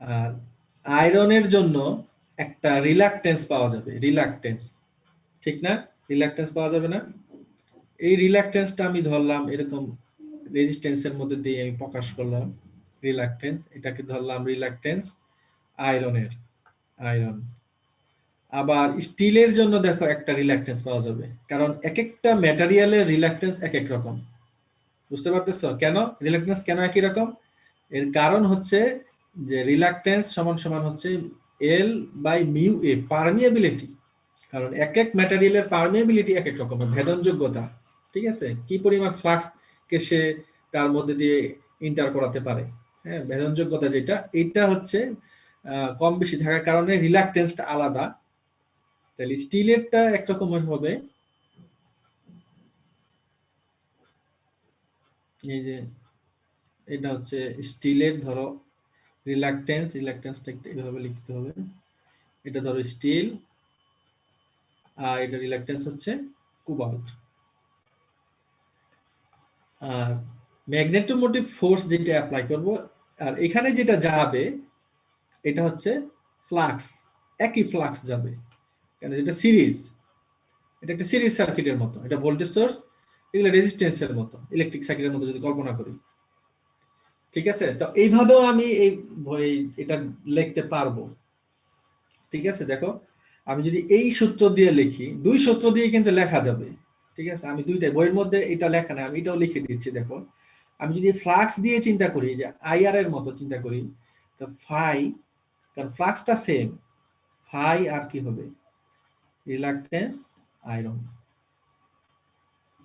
আর আয়রনের জন্য একটা রিলাক্টেন্স পাওয়া যাবে, রিলাক্টেন্স, ঠিক না? রিলাক্টেন্স পাওয়া যাবে না? এই রিলাক্টেন্সটা আমি ধরলাম এরকম রেজিস্ট্যান্সের মধ্যে দিয়ে আমি প্রকাশ করলাম রিলাক্টেন্স, এটাকে ধরলাম রিলাক্টেন্স আয়রনের, আয়রন। আবার স্টিলের জন্য দেখো একটা রিলাক্টেন্স পাওয়া যাবে, কারণ এক একটা ম্যাটেরিয়ালের রিলাক্টেন্স এক এক রকম। বুঝতে পারতেছো কেন রিলাক্টেন্স কেন একই রকম? এর কারণ হচ্ছে যে রিলাক্টেন্স সমান সমান হচ্ছে L by mu A, permeability. কারণ এক এক ম্যাটেরিয়ালের পারমিয়াবিলিটি এক এক রকমের, ভেদনযোগ্যতা, ঠিক আছে? কি পরিমাণ ফ্লাক্স কে সে তার মধ্যে দিয়ে ইন্টার করাতে পারে, হ্যাঁ, ভেদনযোগ্যতা যেটা, এটা হচ্ছে কম বেশি থাকার কারণে রিলাক্টেন্সটা আলাদা। তাহলে স্টিলেরটা একরকমের হবে, এই যে এটা হচ্ছে স্টিলের, ধরো রিলাক্টেন্সটা একটু এভাবে লিখতে হবে, এটা ধরো স্টিল, আর এটা রিলাক্টেন্স হচ্ছে কোবাল্ট। আর ম্যাগনেটোমোটিভ ফোর্স যেটা অ্যাপ্লাই করব, আর এখানে যেটা যাবে এটা হচ্ছে ফ্লাক্স, একই ফ্লাক্স যাবে, কেন এটা সিরিজ, এটা একটা সিরিজ সার্কিটের মতো, এটা ভোল্টেজ সোর্স, এগুলো রেজিস্ট্যান্সের মতো, ইলেকট্রিক সার্কিটের মতো যদি কল্পনা করি, ঠিক আছে? তো এইভাবেও আমি এটা লিখতে পারবো, ঠিক আছে? দেখো আমি যদি এই সূত্র দিয়ে লিখি, দুই সূত্র দিয়ে কিন্তু লেখা যাবে, ঠিক আছে? আমি দুইটাই বইয়ের মধ্যে এটা লেখা না, আমি এটাও লিখে দিচ্ছি। দেখো আমি যদি ফ্লাক্স দিয়ে চিন্তা করি, যে আইআর এর মতো চিন্তা করি, তো ফাই, কারণ ফ্লাক্সটা সেম, ফাই আর কি হবে রিলাক্টেন্স আয়রন,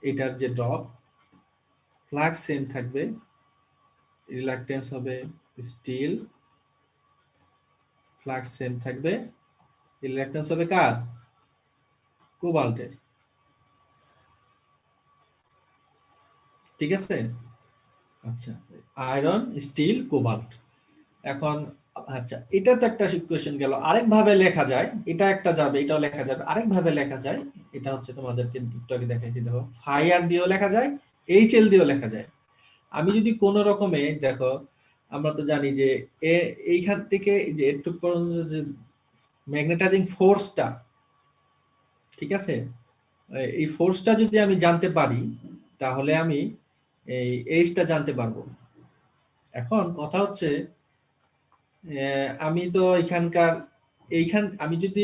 এটার যে ড্রপ, ফ্লাক্স সেম থাকবে, রিলাক্টেন্স হবে স্টিল, ফ্লাক্স সেম থাকবে, রিলাক্টেন্স হবে কার? কোবাল্টের, ঠিক আছে? আচ্ছা, আয়রন, স্টিল, কোবাল্ট। এখন আচ্ছা, এটা তো একটা ইকুয়েশন গেল। আরেক ভাবে লেখা যায়, এটা একটা যাবে, এটাও লেখা যাবে। আরেক ভাবে লেখা যায়, এটা হচ্ছে তোমাদেরকে একটু আগে দেখাইছি, দেখো ফাই আর দিয়েও লেখা যায়, এইচএল দিয়েও লেখা যায়। আমি যদি কোন রকমে দেখো, আমরা তো জানি যে এইখান থেকে যে এটুক পর্যন্ত যে ম্যাগনেটাইজিং ফোর্সটা, ঠিক আছে, এই ফোর্সটা যদি আমি জানতে পারি তাহলে আমি এই এইচটা জানতে পারবো। এখন কথা হচ্ছে আমি তো আমি যদি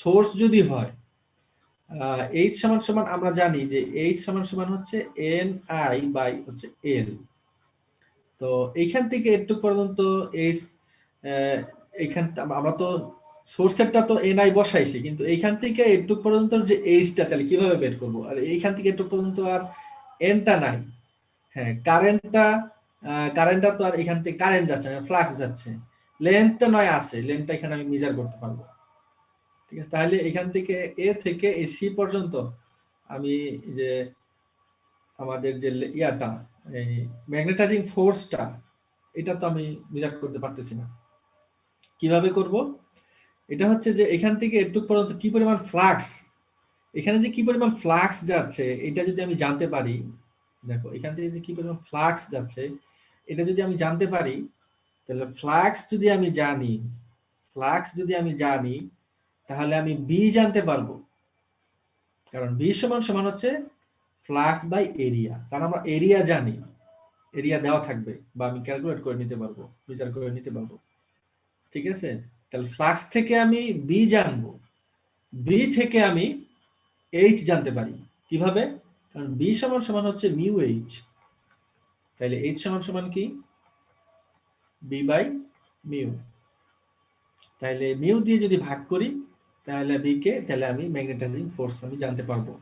সোর্স যদি হয় এইচ সমান সমান, আমরা জানি যে এইচ সমান সমান হচ্ছে এন আই বাই হচ্ছে এল। তো এইখান থেকে একটু পর্যন্ত এইচ, এইখান আমরা তো সোর্সেরটা তো এন আই বসাইছি, কিন্তু এইখান থেকে একটু পর্যন্ত যে এইচটা তাহলে কিভাবে বের করবো? আর এইখান থেকে একটু পর্যন্ত আর এনটা নাই। হ্যাঁ, কারেন্টটা তো আর এখান থেকে কারেন্ট যাচ্ছে না, ফ্লাক্স যাচ্ছে। লেন্থ তো নয় আছে, লেন্থটা এখানে আমি মেজার করতে পারবো। ঠিক আছে, তাহলে এখান থেকে এ থেকে এই সি পর্যন্ত আমি যে আমাদের যে ইয়াটা, এই ম্যাগনেটাইজিং ফোর্সটা, এটা তো আমি মেজার করতে পারতেছি না। কিভাবে করব? এটা হচ্ছে যে এখান থেকে একটু পর্যন্ত কি পরিমাণ ফ্লাক্স, এখানে যে কি পরিমাণ ফ্লাক্স যাচ্ছে এটা যদি আমি জানতে পারি, দেখো এখান থেকে যে কি পরিমাণ ফ্লাক্স যাচ্ছে এটা যদি আমি জানতে পারি, তাহলে ফ্লাক্স যদি আমি জানি তাহলে আমি বি জানতে পারবো। কারণ বি সমান সমান হচ্ছে ফ্লাক্স বাই এরিয়া, কারণ আমরা এরিয়া জানি, এরিয়া দেওয়া থাকবে বা আমি ক্যালকুলেট করে নিতে পারবো, বিচার করে নিতে পারবো। ঠিক আছে, তাহলে ফ্লাক্স থেকে আমি বি জানবো, বি থেকে আমি এইচ জানতে পারি। কিভাবে? কারণ বি সমান সমান হচ্ছে মিউ এইচ, তাহলে এইচ সমান সমান কি? B by mu. তাহলে মিউ দিয়ে যদি ভাগ করি তাহলে বি কে, তাহলে আমি ম্যাগনেটাইজিং ফোর্স আমি জানতে পারবো।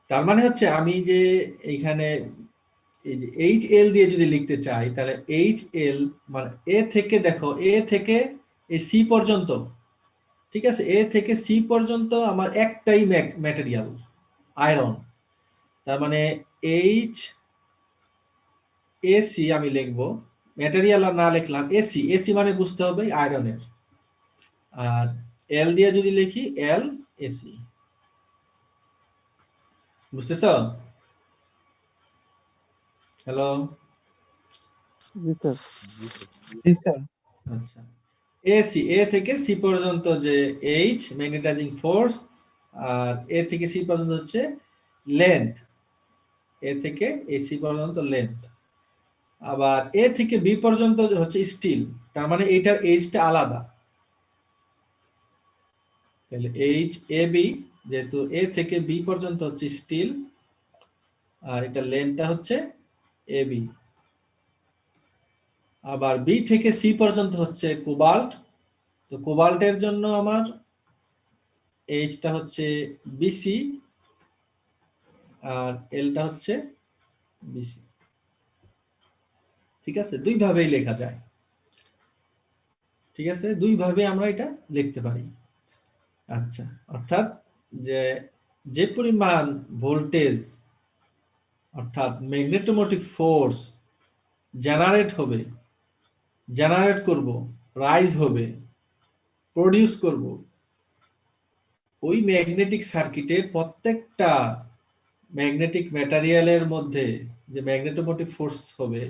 তার মানে হচ্ছে আমি যে এইখানে এই যে এইচ এল দিয়ে যদি লিখতে চাই, তাহলে এইচ এল মানে এ থেকে, দেখো এ থেকে এই সি পর্যন্ত, ঠিক আছে, এ থেকে সি পর্যন্ত আমার একটাই ম্যাটেরিয়াল, আয়রন। তার মানে এইচ এসি আমি লিখবো, ম্যাটেরিয়াল আর না লিখলাম, এসি, এসি মানে বুঝতে হবে আয়রনের। আর এল দিয়ে যদি লিখি এল এসি, বুঝতেছ? হ্যালো, আচ্ছা, এসি, এ থেকে সি পর্যন্ত যে এইচ ম্যাগনেটাইজিং ফোর্স, আর এ থেকে সি পর্যন্ত হচ্ছে লেন্থ, এ থেকে এসি পর্যন্ত লেন্থ। আবার এ থেকে বি পর্যন্ত হচ্ছে স্টিল, তার মানে এইটার এইচটা আলাদা। তাহলে এইচ এ বি, যেহেতু এ থেকে বি পর্যন্ত হচ্ছে স্টিল আর এটা লেন্থটা হচ্ছে এ বি। আবার বি থেকে সি পর্যন্ত হচ্ছে কোবাল্ট, তো কোবাল্টের জন্য আমার এইচটা হচ্ছে বিসি আর এলটা হচ্ছে বিসি। ঠিক আছে, দুই ভাবেই লেখা যায়। ঠিক আছে, দুই ভাবে আমরা এটা লিখতে পারি। আচ্ছা, অর্থাৎ যে পরিমাণ ভোল্টেজ অর্থাৎ ম্যাগনেটোমোটিভ ফোর্স জেনারেট করব, রাইজ হবে, প্রডিউস করব, ওই ম্যাগনেটিক সার্কিটের প্রত্যেকটা ম্যাগনেটিক ম্যাটেরিয়ালের মধ্যে যে ম্যাগনেটোমোটিভ ফোর্স হবে,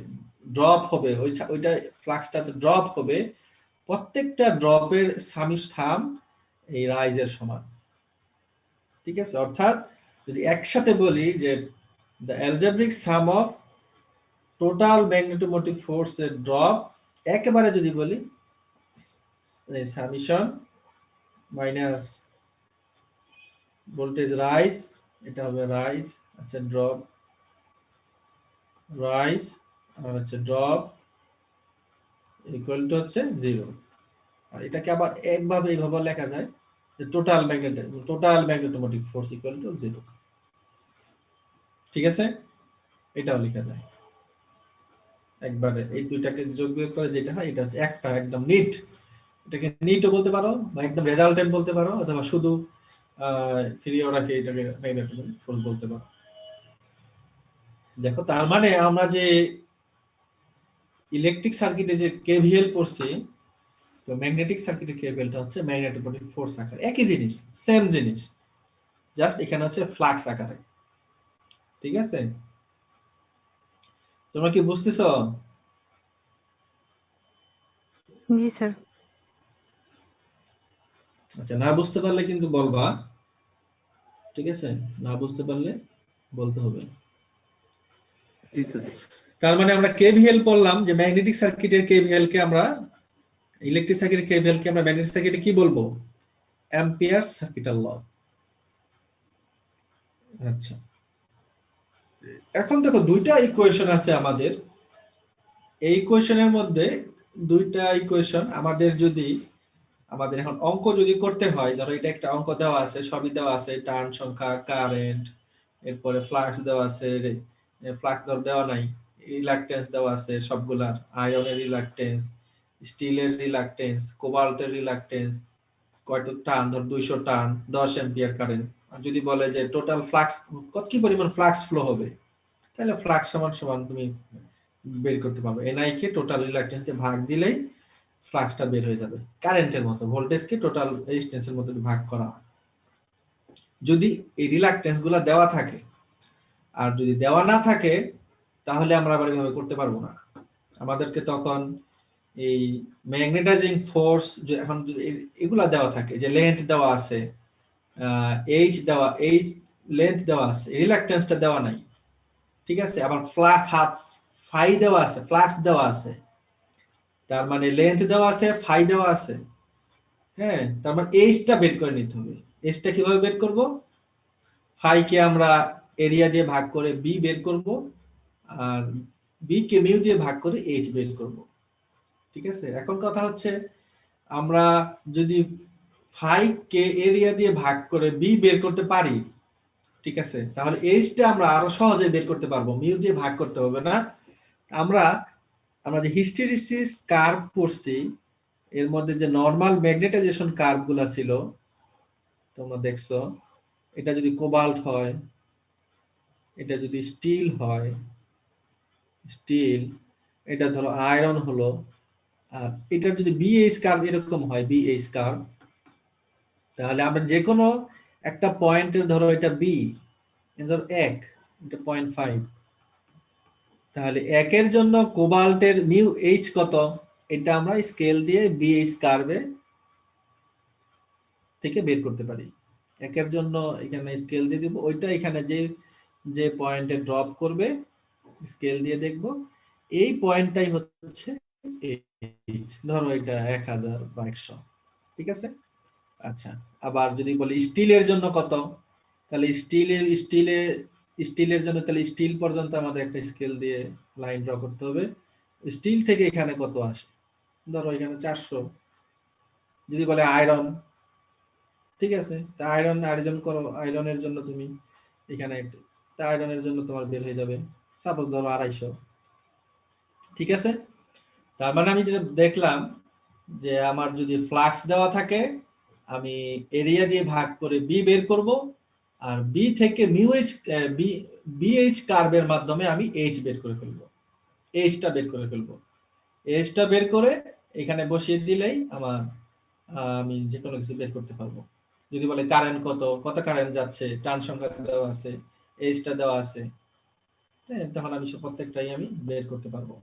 ড্রপ হবে, ওইটা ফ্লাক্সটাতে ড্রপ হবে, প্রত্যেকটা ড্রপের সাম এই রাইজের সমান। ঠিক আছে, অর্থাৎ যদি একসাথে বলি যে the algebraic sum of total magnetomotive force এর ড্রপ, একেবারে যদি বলি সামেশন মাইনাস ভোল্টেজ রাইজ, এটা হবে রাইজ, আচ্ছা ড্রপ, রাইজ আর হচ্ছে ড্রপ ইকুয়াল টু হচ্ছে 0। আর এটাকে আবার এইভাবে লেখা যায় যে total magnetomotive force equal to 0। ঠিক আছে, এটাও লেখা যায় একবারে, এই দুইটাকে যোগ বিয়োগ করে যেটা হয় এটা হচ্ছে একটা একদম নিট। এটাকে নিটও বলতে পারো বা একদম রেজাল্টেন্ট বলতে পারো, অথবা শুধু ফ্রি ওরাকে এটাকে ম্যাগনেটোমোটিভ ফোর্স বলতে পারো। দেখো তার মানে আমরা যে ইলেকট্রিক সার্কিটে যে কেভিএল পড়ছি, তো ম্যাগনেটিক সার্কিটের কেভিএলটা হচ্ছে ম্যাগনেটোমোটিভ ফোর্স আকারে, একই জিনিস, সেম জিনিস, জাস্ট এখানে হচ্ছে ফ্লাক্স আকারে। ঠিক আছে, তোমরা কি বুঝতেছো? জি স্যার। আচ্ছা, না বুঝতে পারলে কিন্তু বলবা, ঠিক আছে? না বুঝতে পারলে বলতে হবে। জি স্যার। তার মানে আমরা কেভিএল পড়লাম যে ম্যাগনেটিক সার্কিটের কেভিএল কে আমরা, ইলেকট্রিক সার্কিটের কেভিএল কে আমরা ম্যাগনেটিক সার্কিটে কি বলবো? অ্যাম্পিয়ার সার্কিটাল ল। আচ্ছা, এখন দেখো দুইটা ইকুয়েশন আছে আমাদের। এই ইকুয়েশনের মধ্যে দুইটা ইকুয়েশন আমাদের, যদি আমাদের এখন অঙ্ক যদি করতে হয়, ধরো এটা একটা অঙ্ক দেওয়া আছে, সবই দেওয়া আছে, টার্ন সংখ্যা, কারেন্ট, এরপরে ফ্লাক্স দেওয়া আছে, ফ্লাক্স ধর দেওয়া নাই, রিলাক্টেন্স দেওয়া আছে সবগুলার, আয়রনের রিলাক্টেন্স, স্টিলের রিলাক্টেন্স, কোবাল্টের রিলাক্টেন্স, কয়টা টার্ন, ধর 200 টার্ন, 10 অ্যাম্পিয়ার কারেন্ট। আর যদি বলে যে টোটাল ফ্লাক্স কত, কি পরিমাণ ফ্লাক্স ফ্লো হবে, তাহলে ফ্লাক্স সমান সমান তুমি বের করতে পারবে, এনআই কে টোটাল রিলাক্টেন্সে ভাগ দিলেই ফ্লাক্সটা বের হয়ে যাবে। কারেন্টের মতো ভোল্টেজকে টোটাল রেজিস্ট্যান্সের মধ্যে ভাগ করা হয়। যদি এই রিলাক্টেন্স গুলা দেওয়া থাকে, আর যদি দেওয়া না থাকে, তাহলে আমরা আবার এভাবে করতে পারবো না। আমাদেরকে তখন এই ম্যাগনেটাইজিং ফোর্স, যে এখন এগুলা দেওয়া থাকে, যে লেন্থ দেওয়া আছে, এইচ দেওয়া, এইচ লেন্থ দেওয়া আছে, রিলাক্টেন্সটা দেওয়া নাই, ঠিক আছে? আবার ফাই দেওয়া আছে, ফ্লাক্স দেওয়া আছে, তার মানে লেন্থ দেওয়া আছে, ফাই দেওয়া আছে, হ্যাঁ, তার মানে এইচটা বের করে নিতে হবে। এইচটা কিভাবে বের করব? ফাই কে আমরা এরিয়া দিয়ে ভাগ করে বি বের করব, আর বি কে মিউ দিয়ে ভাগ করে এইচ বের করব। ঠিক আছে, এখন কথা হচ্ছে আমরা যদি ফাই কে এরিয়া দিয়ে ভাগ করে বি বের করতে পারি, ঠিক আছে, তাহলে এইচটা আমরা আরো সহজে বের করতে পারবো, মিউ দিয়ে ভাগ করতে হবে না। আমরা যে হিস্টেরিসিস কার্ভ পড়ছি, এর মধ্যে যে নরমাল ম্যাগনেটাইজেশন কার্ভ গুলা ছিল তোমরা দেখছো, এটা যদি কোবাল্ট হয়, এটা যদি স্টিল হয়, স্টিল, এটা ধরো আয়রন হলো, আর এটার যদি বিএইচ কার্ভ এরকম হয়, বিএইচ কার্ভ, তাহলে আমরা যে কোনো একটা পয়েন্টের, ধরো এটা বি, ধরো 1, এটা 0.5, তাহলে 1 এর জন্য কোবাল্টের মিউ এইচ কত, এটা আমরা স্কেল দিয়ে বিএইচ কার্ভে থেকে বের করতে পারি। 1 এর জন্য এখানে স্কেল দিয়ে দিব, ওইটা এখানে যে পয়েন্টে ড্রপ করবে, স্কেল দিয়ে দেখব এই পয়েন্টটাই হচ্ছে এইচ, ধরো এটা 1000 বা 100, ঠিক আছে? আচ্ছা, আবার যদি বলি স্টিলের জন্য কত, তাহলে স্টিলের জন্য তাহলে স্টিল পর্যন্ত আমাদের একটা স্কেল দিয়ে লাইন ড্র করতে হবে। স্টিল থেকে এখানে কত আসে, ধরো এখানে 400। যদি বলে আয়রন, ঠিক আছে, তা আয়রন করো, আয়রনের জন্য তুমি এখানে আয়রনের জন্য তোমার বের হয়ে যাবে সাপোজ ধরো 250, ঠিক আছে? তার মানে আমি যেটা দেখলাম যে আমার যদি ফ্লাক্স দেওয়া থাকে, আমি এরিয়া দিয়ে ভাগ করে বি বের করব, আর বি থেকে মিউএইচ বিএইচ কার্ভের মাধ্যমে আমি এইচ বের করে ফেলবো, এইচটা বের করে ফেলবো। এইচটা বের করে এখানে বসিয়ে দিলেই আমার আমি যে কোনো কিছু বের করতে পারবো। যদি বলে কারেন্ট কত কারেন্ট যাচ্ছে, টার্ন সংখ্যা দেওয়া আছে, এইচটা দেওয়া আছে, তখন আমি প্রত্যেকটাই আমি বের করতে পারবো।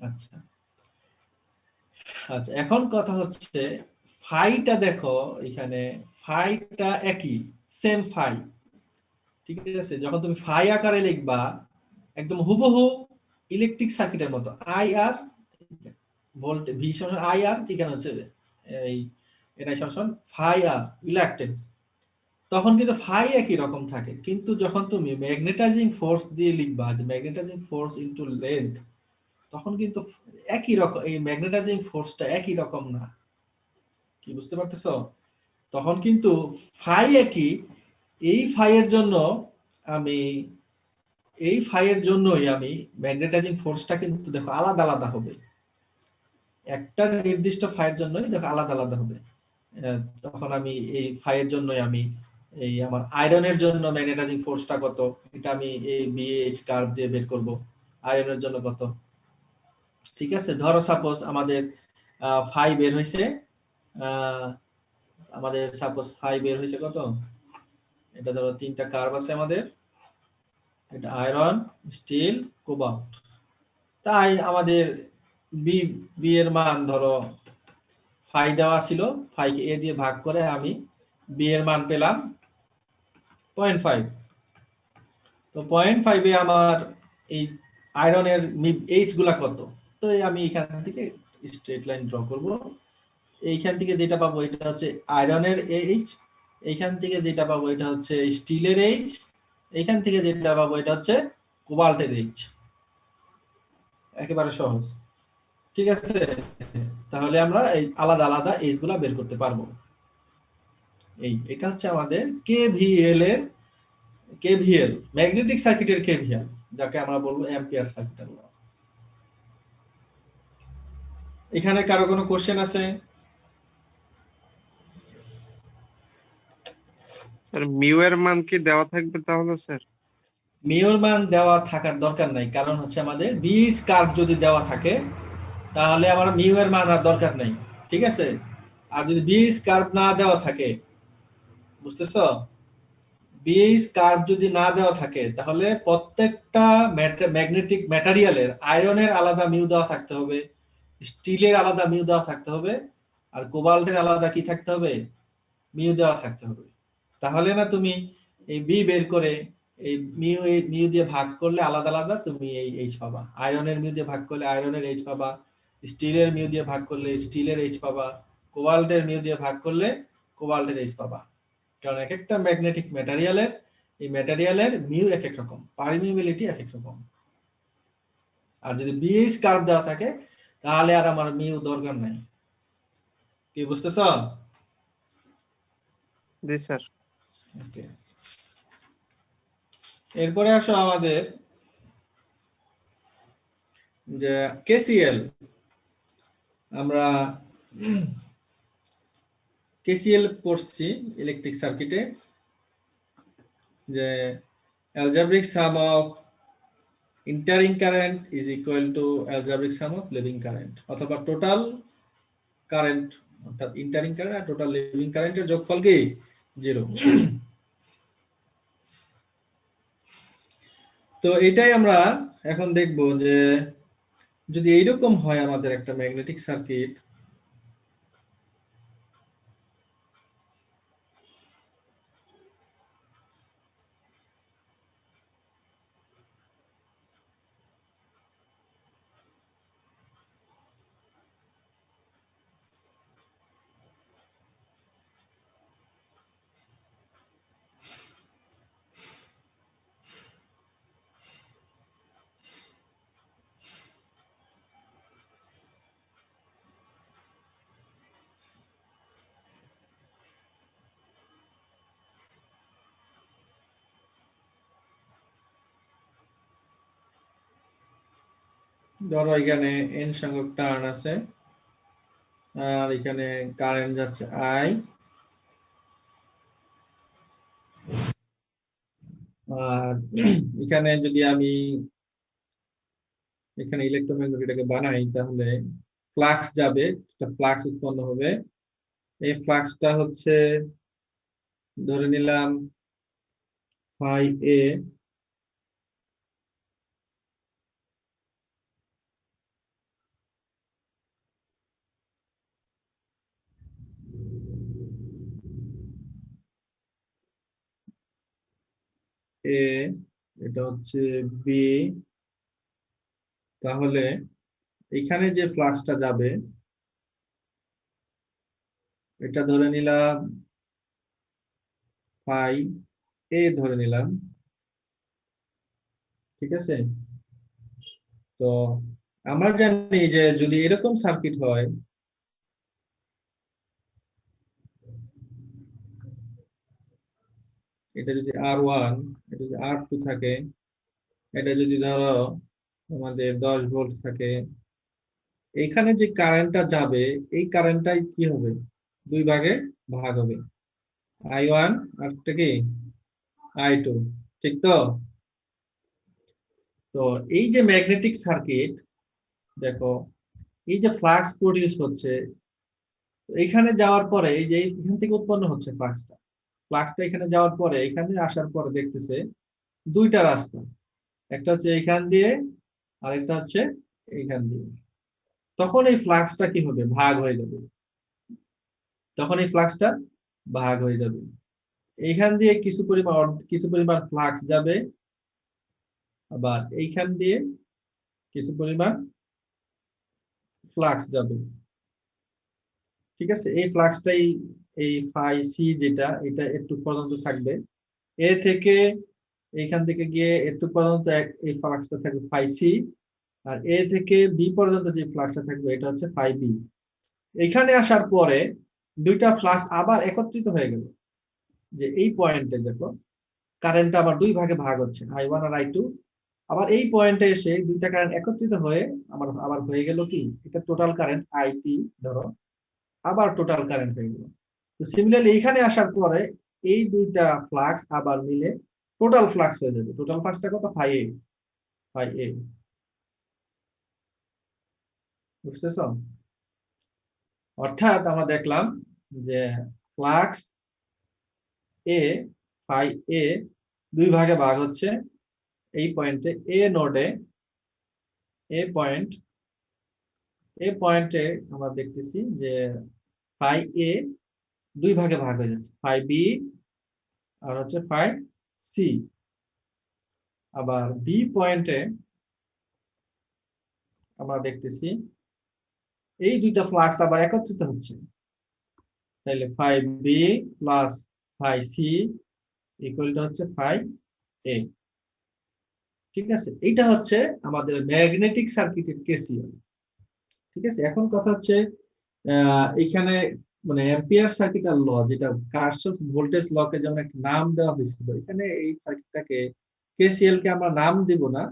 আচ্ছা আচ্ছা, এখন কথা হচ্ছে ফাইটা দেখো, এখানে ফাইটা একই, সেম ফাই, ঠিক আছে? যখন তুমি ফাই আকারে লিখবা, একদম হুবহু ইলেকট্রিক সার্কিটের মতো, আই আর ভোল্টেজ ভি সমান আই আর, ঠিকানা হচ্ছে এই এটা সমান ফাই আর রিলাক্টেন্স, তখন কিন্তু ফাই একই রকম থাকে। কিন্তু যখন তুমি ম্যাগনেটাইজিং ফোর্স দিয়ে লিখবা, যে ম্যাগনেটাইজিং ফোর্স ইনটু লেন্থ, তখন কিন্তু একই রকম, এই ম্যাগনেটাইজিং ফোর্সটা একই রকম না। কি বুঝতে পারতেছো? তখন কিন্তু ফাই একই, এই ফাইয়ের জন্য আমি ম্যাগনেটাইজিং ফোর্সটা কিন্তু দেখো আলাদা আলাদা হবে, একটা নির্দিষ্ট ফাইয়ের জন্যই দেখো আলাদা আলাদা হবে। তখন আমি এই ফাইয়ের জন্যই আমি এই আমার আয়রনের জন্য ম্যাগনেটাইজিং ফোর্সটা কত, এটা আমি এই বিএইচ কার্ভ দিয়ে বের করব। আয়রনের জন্য কত, ঠিক আছে। ধরো সাপোজ আমাদের ফাই বের হয়েছে, আমাদের সাপোজ ফাই বের হয়েছে কত, এটা ধরো তিনটা কার্ভ আছে আমাদের, এটা আয়রন, স্টিল, কোবাল্ট। তাই আমাদের বি বি এর মান ধরো ফাই দেওয়া ছিল, ফাইকে এ দিয়ে ভাগ করে আমি বি এর মান পেলাম 0.5। তো 0.5 এ আমার এই আয়রনের এইচ গুলা কত, তো আমি এখান থেকে স্ট্রেট লাইন ড্র করব। এইখান থেকে যেটা পাবো এটা হচ্ছে আয়রনের এইচ, এইখান থেকে যেটা পাবো এটা হচ্ছে স্টিলের এইচ, এইখান থেকে যেটা পাবো এটা হচ্ছে কোবাল্টের এইচ। একেবারে সহজ, ঠিক আছে। তাহলে আমরা এই আলাদা আলাদা এইচ গুলা বের করতে পারবো। এটা হচ্ছে আমাদের কেভিএল এর কেভিএল, ম্যাগনেটিক সার্কিটের কেভিএল, যাকে আমরা বলবো অ্যাম্পিয়ার সার্কিট। এখানে কারো কোনো কোশ্চেন আছে? স্যার মিউ এর মান কি দেওয়া থাকবে তাহলে স্যার? মিউর মান দেওয়া থাকার দরকার নাই, কারণ হচ্ছে আমাদের বিএইচ কার্ভ যদি দেওয়া থাকে তাহলে আমার মিউ এর মান আর দরকার নাই, ঠিক আছে। আর যদি বিএইচ কার্ভ না দেওয়া থাকে, বুঝতেছো, বিএইচ কার্ভ যদি না দেওয়া থাকে তাহলে প্রত্যেকটা ম্যাগনেটিক ম্যাটেরিয়ালের আয়রনের আলাদা মিউ দেওয়া থাকতে হবে, স্টিলের আলাদা মিউ দেওয়া থাকতে হবে, আর কোবাল্টের আলাদা কি থাকতে হবে, মিউ দেওয়া থাকতে হবে। তাহলে না তুমি এই বি বের করে এই মিউ দিয়ে ভাগ করলে আলাদা আলাদা তুমি এই এইচ পাবা। আয়রনের মিউ দিয়ে ভাগ করলে আয়রনের এইচ পাবা, স্টিলের মিউ দিয়ে ভাগ করলে স্টিলের এইচ পাবা, কোবাল্টের মিউ দিয়ে ভাগ করলে কোবাল্টের এইচ পাবা। কারণ এক একটা ম্যাগনেটিক ম্যাটেরিয়ালের এই ম্যাটেরিয়ালের মিউ এক এক রকম, পারমিয়াবিলিটি এক এক রকম। আর যদি বিএইচ কার্ভ দেওয়া থাকে তাহলে আর আমার মিউ দরকার নাই। কি বুঝতেছ? জি স্যার। ওকে, এরপরে আসো আমাদের যে কেসিএল। আমরা কেসিএল পড়ছি ইলেকট্রিক সার্কিটে, যে algebraic sum of entering current is equal to algebraic sum of leaving current, অথবা টোটাল কারেন্ট অর্থাৎ ইন্টারিং কারেন্ট আর টোটাল লিভিং কারেন্টের যোগফল কি 0। তো এটাই আমরা এখন দেখব যে যদি এইরকম হয় আমাদের একটা ম্যাগনেটিক সার্কিট, ধরো এখানে n সংখ্যক টার্ন আছে আর এখানে কারেন্ট যাচ্ছে I, আর এখানে যদি আমি এখানে ইলেকট্রোম্যাগনেটটাকে বানাই তাহলে ফ্লাক্স যাবে, একটা ফ্লাক্স উৎপন্ন হবে। এই ফ্লাক্সটা হচ্ছে ধরে নিলাম ফাই এ, এটা হচ্ছে বি। তাহলে এখানে যে ফ্লাক্সটা যাবে এটা ধরে নিলাম ফাই এ ধরে নিলাম, ঠিক আছে। তো আমরা জানি যে যদি এরকম সার্কিট হয়, এটা যদি R1, এটা যদি R2 থাকে, এটা যদি ধরো আমাদের 10 ভোল্ট থাকে, এইখানে যে কারেন্টটা যাবে এই কারেন্টটাই কি হবে, দুই ভাগে ভাগ হবে। I1 আর একটা কি I2, ঠিক তো? তো এই যে ম্যাগনেটিক সার্কিট, দেখো এই যে ফ্লাক্স প্রডিউস হচ্ছে, এইখানে যাওয়ার পরে এই যে এখান থেকে উৎপন্ন হচ্ছে ফ্লাক্সটা এখানে যাওয়ার পরে এখানে আসার পরে দেখতেছে দুইটা রাস্তা, একটা হচ্ছে এইখান দিয়ে আর একটা হচ্ছে এইখান দিয়ে। তখন এই ফ্লাক্সটা কি হবে? ভাগ হয়ে যাবে। তখন এই ফ্লাক্সটা ভাগ হয়ে যাবে। এইখান দিয়ে কিছু পরিমাণ ফ্লাক্স যাবে, আবার এইখান দিয়ে কিছু পরিমাণ ফ্লাক্স যাবে। ঠিক আছে, এই ফ্লাক্সটাই এই ফাই সি যেটা, এটা একটু পর্যন্ত থাকবে। এ থেকে এইখান থেকে গিয়ে একটু পর্যন্ত এই ফ্লাক্সটা থাকবে ফাই সি, আর এ থেকে বি পর্যন্ত যে ফ্লাক্সটা থাকবে এটা হচ্ছে ফাই বি। এখানে আসার পরে দুইটা ফ্লাক্স আবার একত্রিত হয়ে গেল, যে এই পয়েন্টে দেখো কারেন্টটা আবার দুই ভাগে ভাগ হচ্ছে, I1 আর I2। আবার এই পয়েন্টে এসে দুইটা কারেন্ট একত্রিত হয়ে আবার হয়ে গেল কি, এটা টোটাল কারেন্ট IT ধরো, আবার টোটাল কারেন্ট হয়ে গেল। তো সিমিলারলি এখানে আসার পরে এই দুইটা ফ্লাক্স আবার মিলে টোটাল ফ্লাক্স হয়ে যাবে। টোটাল ফ্লাক্সটা কত? ফাই এ। বুঝতেছ? অর্থাৎ আমরা দেখলাম যে ফ্লাক্স এ ফাই এ দুই ভাগে ভাগ হচ্ছে। এই পয়েন্টে এ নোডে এ পয়েন্টে আমরা দেখতেছি যে ফাই এ দুই ভাগে ভাগ হয়ে যাচ্ছে, ফাই বি আর হচ্ছে ফাই সি। আবার বি পয়েন্টে আমরা দেখতেছি এই দুইটা ফ্লাক্স আবার একত্রিত হচ্ছে, তাহলে phi B plus phi C equal to হচ্ছে ফাই এ। ঠিক আছে, এইটা হচ্ছে আমাদের ম্যাগনেটিক সার্কিটের কেসিএল। ঠিক আছে, এখন কথা হচ্ছে এখানে মানে অ্যাম্পিয়ার সার্কিটাল ল, যেটা কার্শফ ভোল্টেজ লকে যেমন একটা নাম দেওয়া হয়েছিল, এখানে এই সার্কিটটাকে কেসিএল কে আমরা নাম দিব না,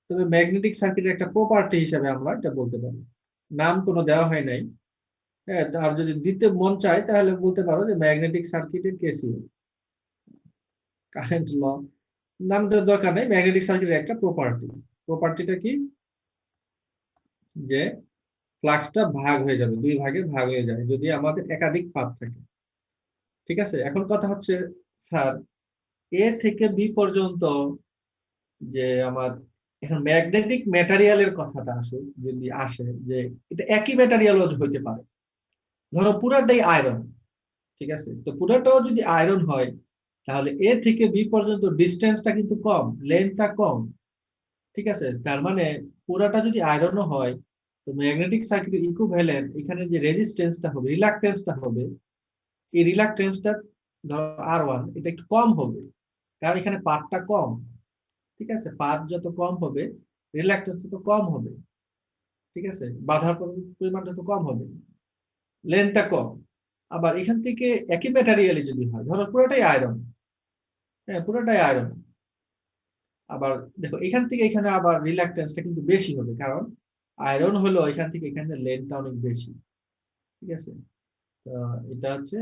তবে ম্যাগনেটিক সার্কিটের একটা প্রপার্টি হিসাবে আমরা এটা বলতে পারি। নাম কোনো দেওয়া হয় নাই, হ্যাঁ, আর যদি দিতে মন চায় তাহলে বলতে পারো যে ম্যাগনেটিক সার্কিটের কেসিএল, কারেন্ট ল। নাম দেওয়ার দরকার নেই, ম্যাগনেটিক সার্কিটের একটা প্রপার্টিটা কি, যে ফ্লাক্সটা ভাগ হয়ে যাবে, দুই ভাগে ভাগ হয়ে যায় যদি আমাদের একাধিক পাথ থাকে। ঠিক আছে, এখন কথা হচ্ছে স্যার এ থেকে বি পর্যন্ত যে আমার এখন ম্যাগনেটিক ম্যাটেরিয়ালের কথাটা আসুক, যদি আসে যে এটা একই ম্যাটেরিয়ালও হইতে পারে, ধরো পুরাটাই আয়রন। ঠিক আছে, তো পুরাটাও যদি আয়রন হয় তাহলে এ থেকে বি পর্যন্ত ডিস্টেন্সটা কিন্তু কম, লেন্থটা কম। ঠিক আছে, তার মানে পুরাটা যদি আয়রনও হয়, তো ম্যাগনেটিক সার্কিটের ইকুইভ্যালেন্ট এখানে যে রেজিস্ট্যান্সটা হবে, রিলাক্টেন্সটা হবে, এই রিলাক্টেন্সটা ধরো R1, এটা একটু কম হবে, কারণ এখানে পাথটা কম। ঠিক আছে, পাথ যত কম হবে রিলাক্টেন্স তত কম হবে। ঠিক আছে, বাধার পরিমাণ যত কম হবে, লেন্থটা কম। আবার এখান থেকে একই ম্যাটেরিয়ালই যদি হয়, ধরো পুরোটাই আয়রন, হ্যাঁ পুরোটাই আয়রন, আবার দেখো এখান থেকে এখানে আবার রিলাক্টেন্সটা কিন্তু বেশি হবে, কারণ আয়রন হলো এখান থেকে এখানে লেন্থটা অনেক বেশি। ঠিক আছে, তো এটা হচ্ছে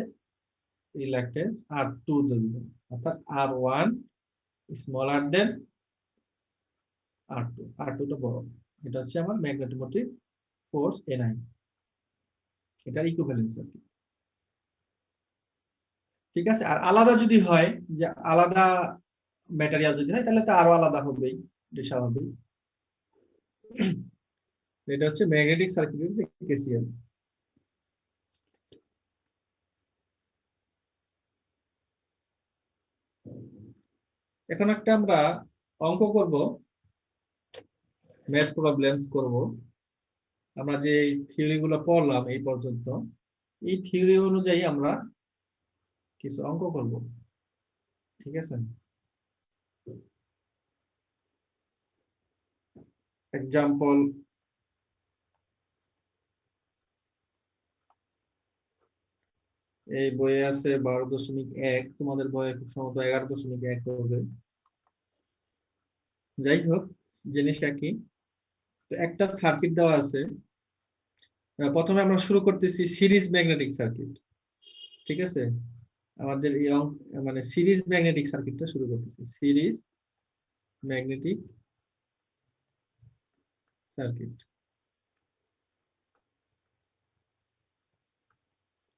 রিলাক্টেন্স R2 ধরলাম, অর্থাৎ R1 স্মলার দেন R2 টা বড়। এটা হচ্ছে আমার ম্যাগনেটোমোটিভ ফোর্স Ni, এটার ইকুইভ্যালেন্স আর কি। ঠিক আছে, আর আলাদা যদি হয়, যে আলাদা ম্যাটেরিয়াল যদি হয় তাহলে তো আরো আলাদা হবেই, এটা স্বাভাবিক। এটা হচ্ছে ম্যাগনেটিক সার্কিটের যে কেসিএল। এখন একটা আমরা অঙ্ক করব, ম্যাথ প্রবলেমস করব। আমরা যে থিওরি গুলো পড়লাম এই পর্যন্ত, এই থিওরি অনুযায়ী আমরা কিছু অঙ্ক করব। ঠিক আছে, এক্সাম্পল এই বইয়ে আছে 12.1, তোমাদের বইয়ে খুব সম্ভবত 11.1 হবে। যাই হোক, জিনিসটা কি, তো একটা সার্কিট দেওয়া আছে। প্রথমে আমরা শুরু করতেছি সিরিজ ম্যাগনেটিক সার্কিট। ঠিক আছে, আমাদের এই মানে সিরিজ ম্যাগনেটিক সার্কিটটা শুরু করতেছি। Series magnetic circuit.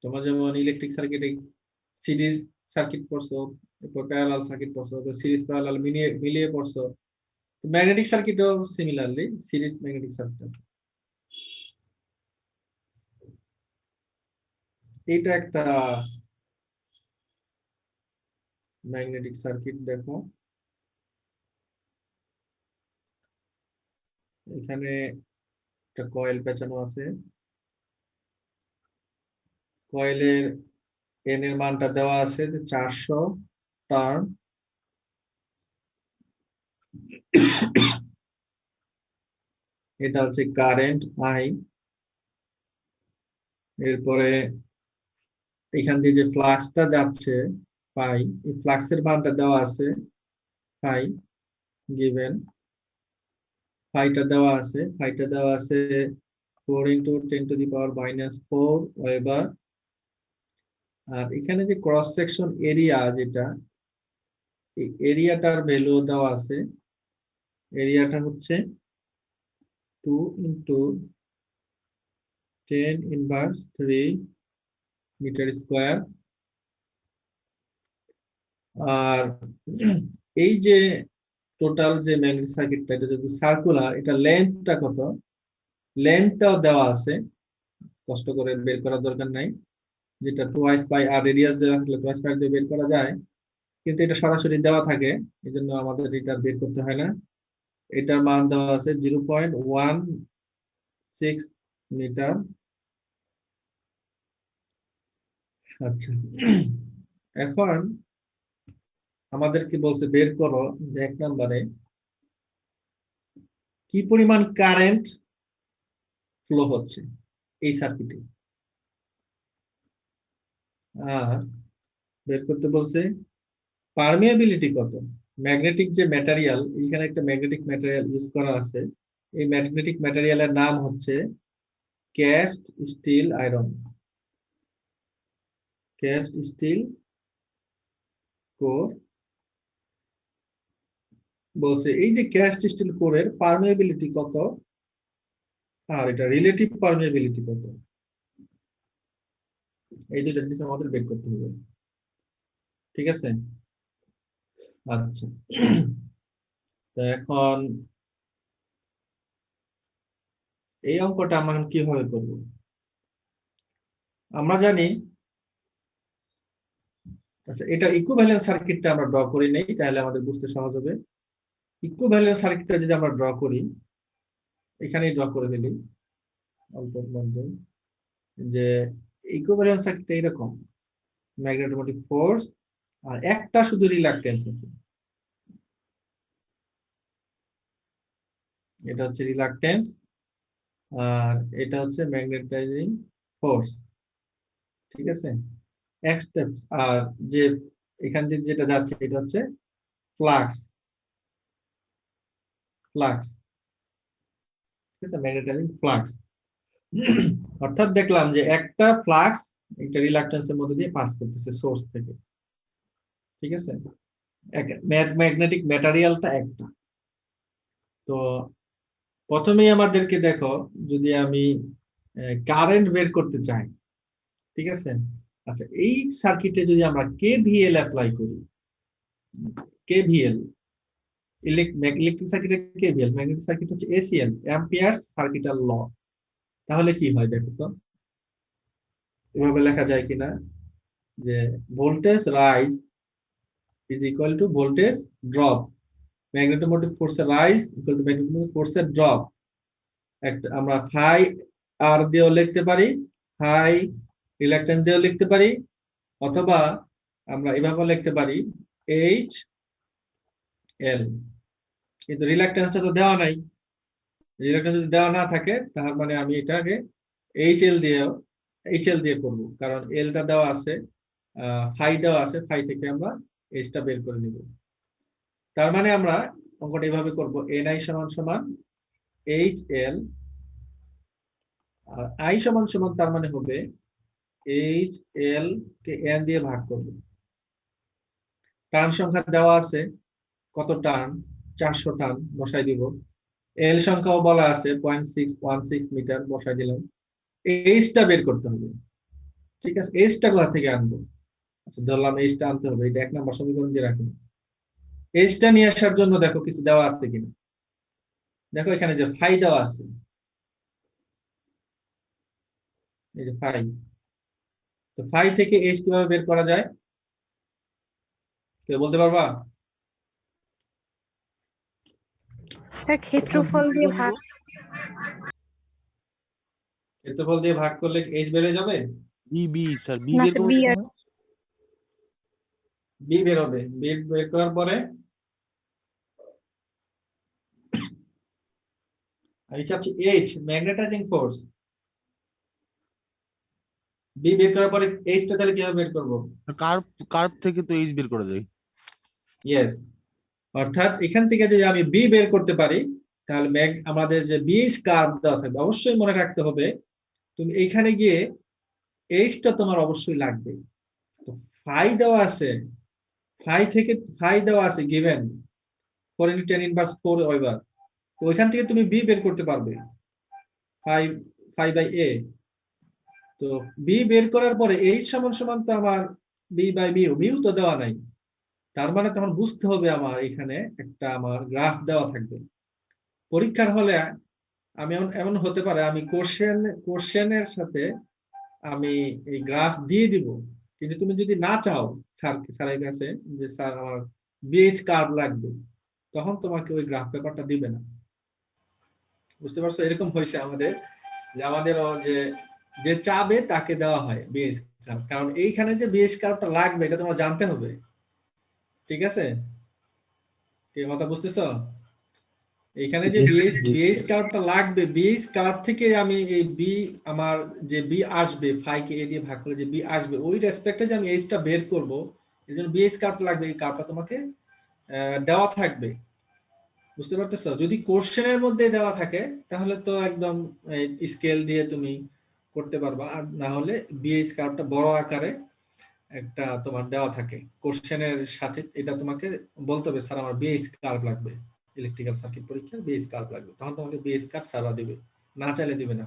তোমরা যেমন ইলেকট্রিক সার্কিটে সিরিজ সার্কিট পড়ছো, এরপর প্যারালাল সার্কিট পড়ছো, তো সিরিজ প্যারালাল মিলিয়ে পড়ছো। তো ম্যাগনেটিক সার্কিটও সিমিলারলি সিরিজ ম্যাগনেটিক সার্কিট আছে। এটা একটা ম্যাগনেটিক সার্কিট। দেখো এখানে একটা কয়েল পেঁচানো আছে। কয়েলের এন এর মানটা দেওয়া আছে 400 টার্ন। এটা হচ্ছে কারেন্ট আই। এরপরে এখান দিয়ে যে ফ্লাক্সটা যাচ্ছে পাই, এই ফ্লাক্সের মানটা দেওয়া আছে পাই গিভেন। ফাইটা দেওয়া আছে 4 × 10⁻⁻⁴ ওয়েবার। আর এখানে যে ক্রস সেকশন এরিয়া, যেটা এই এরিয়াটার ভ্যালু দেওয়া আছে। এরিয়াটা হচ্ছে 2 × 10⁻³ মিটার স্কয়ার। আর এই যে টোটাল যে ম্যাগনেটিক সার্কিটটা, এটা যদি সার্কুলার, এটা লেন্থটা কত, লেন্থটাও দেওয়া আছে, কষ্ট করে বের করার দরকার নাই। যেটা টুয়াইস পাই, আর রেডিয়াস দেওয়া থাকলে টুয়াইস পাই দিয়ে বের করা যায়, কিন্তু এটা সরাসরি দেওয়া থাকে, এই জন্য আমাদের এটা বের করতে হয় না। এটার মান দেওয়া আছে 0.16 মিটার। আচ্ছা, এখন আমাদেরকে বলছে বের করো যে 1 নম্বরে কি পরিমাণ কারেন্ট ফ্লো হচ্ছে এই সার্কিটে। আর বের করতে বলছে পারমিয়াবিলিটি কত। ম্যাগনেটিক যে ম্যাটেরিয়াল, এখানে একটা ম্যাগনেটিক ম্যাটেরিয়াল ইউজ করা আছে। এই ম্যাগনেটিক ম্যাটেরিয়ালের নাম হচ্ছে cast steel iron. Cast steel core. বলছে এই যে ক্যাস্ট স্টিল কোরের পারমিয়াবিলিটি কত, আর এটা রিলেটিভ পারমিয়াবিলিটি কত, এই দুটো জিনিস আমাদের বের করতে হবে। ঠিক আছে? আচ্ছা, তো এখন এই অঙ্কটা আমরা কিভাবে করব? আমরা জানি, আচ্ছা, এটা ইকুইভ্যালেন্স সার্কিটটা আমরা ড্র করে নেই, তাহলে আমাদের বুঝতে সহজ হবে। ইকুইভ্যালেন্স সার্কিটটা যদি আমরা ড্র করি, এখানেই ড্র করে ফেলি অল্প মধ্যে, যে ইকুইভ্যালেন্স সার্কিটটা এরকম, ম্যাগনেটোমোটিভ ফোর্স আর একটা শুধু রিলাক্টেন্স আছে। এটা হচ্ছে রিলাক্টেন্স, আর এটা হচ্ছে ম্যাগনেটাইজিং ফোর্স। ঠিক আছে? আর যে এখান দিয়ে যেটা যাচ্ছে এটা হচ্ছে ফ্লাক্স। ঠিক আছে? Magnetising flux. অর্থাৎ দেখলাম যে একটা ফ্লাক্স একটা রিলাক্টেন্সের মধ্যে দিয়ে পাস করতেছে সোর্স থেকে। ঠিক আছে? ম্যাগনেটিক ম্যাটেরিয়ালটা একটা। তো প্রথমেই আমাদেরকে দেখো, যদি আমি কারেন্ট বের করতে চাই, ঠিক আছে? আচ্ছা, এই সার্কিটে যদি আমরা কেভিএল অ্যাপ্লাই করি, কেভিএল ইলেকট্রিক সার্কিটে কেভিএল, ম্যাগনেটিক সার্কিট হচ্ছে এসিএল, অ্যাম্পিয়ারস সার্কিটাল ল। তাহলে কি হয় দেখো তো, এভাবে লেখা যায় কিনা, যে voltage rise is equal two voltage drop, magnetomotive ফোর্সের রাইজ ইকুয়াল টু ম্যাগনেটোমোটিভ ফোর্সের ড্রপ। একটা আমরা ফাই আর দিয়েও লিখতে পারি, ফাই রিলাক্টেন্স দিয়েও লিখতে পারি, অথবা আমরা এভাবে লিখতে পারি এইচ এল। কিন্তু রিলাক্টেন্সটা তো দেওয়া নাই। রিলাক্টেন্স যদি দেওয়া না থাকে, তার মানে আমি এটাকে এইচ এল দিয়ে করবো, কারণ এলটা দেওয়া আছে, ফাই দেওয়া আছে, ফাই থেকে আমরা এইচটা বের করে নিব। তার মানে আমরা অঙ্কটা এইভাবে করবো, এনআই সমান সমান এইচ এল, আর আই সমান সমান তার মানে হবে এইচ এল কে এন দিয়ে ভাগ করবো। টার্ন সংখ্যা দেওয়া আছে, কত টার্ন, 400 টার্ন বসাই দিব। এল সংখ্যাও বলা আছে 0.616 মিটার বসাই দিলাম। এইচটা বের করতে হবে, ঠিক আছে? এইচটা কোথা থেকে আনবো? আচ্ছা, ধরলাম এইচটা আনতে হবে, এটা 1 নম্বর সমীকরণ দিয়ে রাখুন। এইচটা নিয়ে আসার জন্য দেখো কিছু দেওয়া আছে কিনা। দেখো এখানে যে ফাই দেওয়া আছে, এই যে ফাই, তো ফাই থেকে এইচ কিভাবে বের করা যায় কেউ বলতে পারবা? স্যার ক্ষেত্রফল দিয়ে ভাগ। ক্ষেত্রফল দিয়ে ভাগ করলে এইচ বেড়ে যাবে? বি স্যার বি না বের স্যার, করবো বি আর প্রথমে। বি বের হবে, বি বের করার পরে আমি চাচ্ছি এইচ, ম্যাগনেটাইজিং ফোর্স। বি বের করার পরে এইচটা তাহলে কিভাবে বের করবো? কার্ভ কার্ভ থেকে তো এইচ বের করা যায়। ইয়েস, অর্থাৎ এখান থেকে যদি আমি বি বের করতে পারি তাহলে আমাদের যে বিএইচ কার্ভ দেওয়া থাকবে, অবশ্যই মনে রাখতে হবে তুমি এইখানে গিয়ে এইচটা তোমার অবশ্যই লাগবে। তো ফাই দেওয়া আছে, ফাই দেওয়া আছে গিভেন 4 × 10⁻⁴ ওয়েবার। তো ওইখান থেকে তুমি বি বের করতে পারবে, ফাই বাই এ। তো বি বের করার পরে এইচ সমান সমান তো আমার বি বাই মিউ, মিউ তো দেওয়া নাই, তার মানে তখন বুঝতে হবে আমার এখানে একটা আমার গ্রাফ দেওয়া থাকবে। পরীক্ষার হলে আমি এমন হতে পারে আমি কোশ্চেনের সাথে আমি এই গ্রাফ দিয়ে দিব, কিন্তু তুমি যদি না চাও স্যারের কাছে যে স্যার আমার বিএইচ কার্ভ লাগবে, তখন তোমাকে ওই গ্রাফ পেপারটা দিবে না। বুঝতে পারছো? এরকম হয়েছে আমাদের, যে আমাদের যে চাবে তাকে দেওয়া হয় বিএইচ কার্ভ, কারণ এইখানে যে বিএইচ কার্ভটা লাগবে এটা তোমার জানতে হবে, ঠিক আছে? কি কথা বুঝতেছো? এখানে যে বিএইচ কার্ভটা লাগবে, বিএইচ কার্ভ থেকে আমি এই বি, আমার যে বি আসবে ফাই কে এ দিয়ে ভাগ করে যে বি আসবে, ওই রেসপেক্টে যে আমি এইচটা বের করব, এর জন্য বিএইচ কার্ভ লাগবে। এই কার্ভটা তোমাকে দেওয়া থাকবে, বুঝতে পারতেছো? যদি কোশ্চেনের মধ্যে দেওয়া থাকে তাহলে তো একদম স্কেল দিয়ে তুমি করতে পারবা, আর না হলে বিএইচ কার্ভটা বড় আকারে একটা তোমার দেওয়া থাকে কোশ্চেনের সাথে, এটা তোমাকে বলতে হবে স্যার আমার বিএইচ কার্ভ লাগবে, ইলেকট্রিক্যাল সার্কিট পরীক্ষায় বিএইচ কার্ভ লাগবে, তখন তোমাকে বিএইচ কার্ভ সারা দিবে, না চাইলে দিবে না।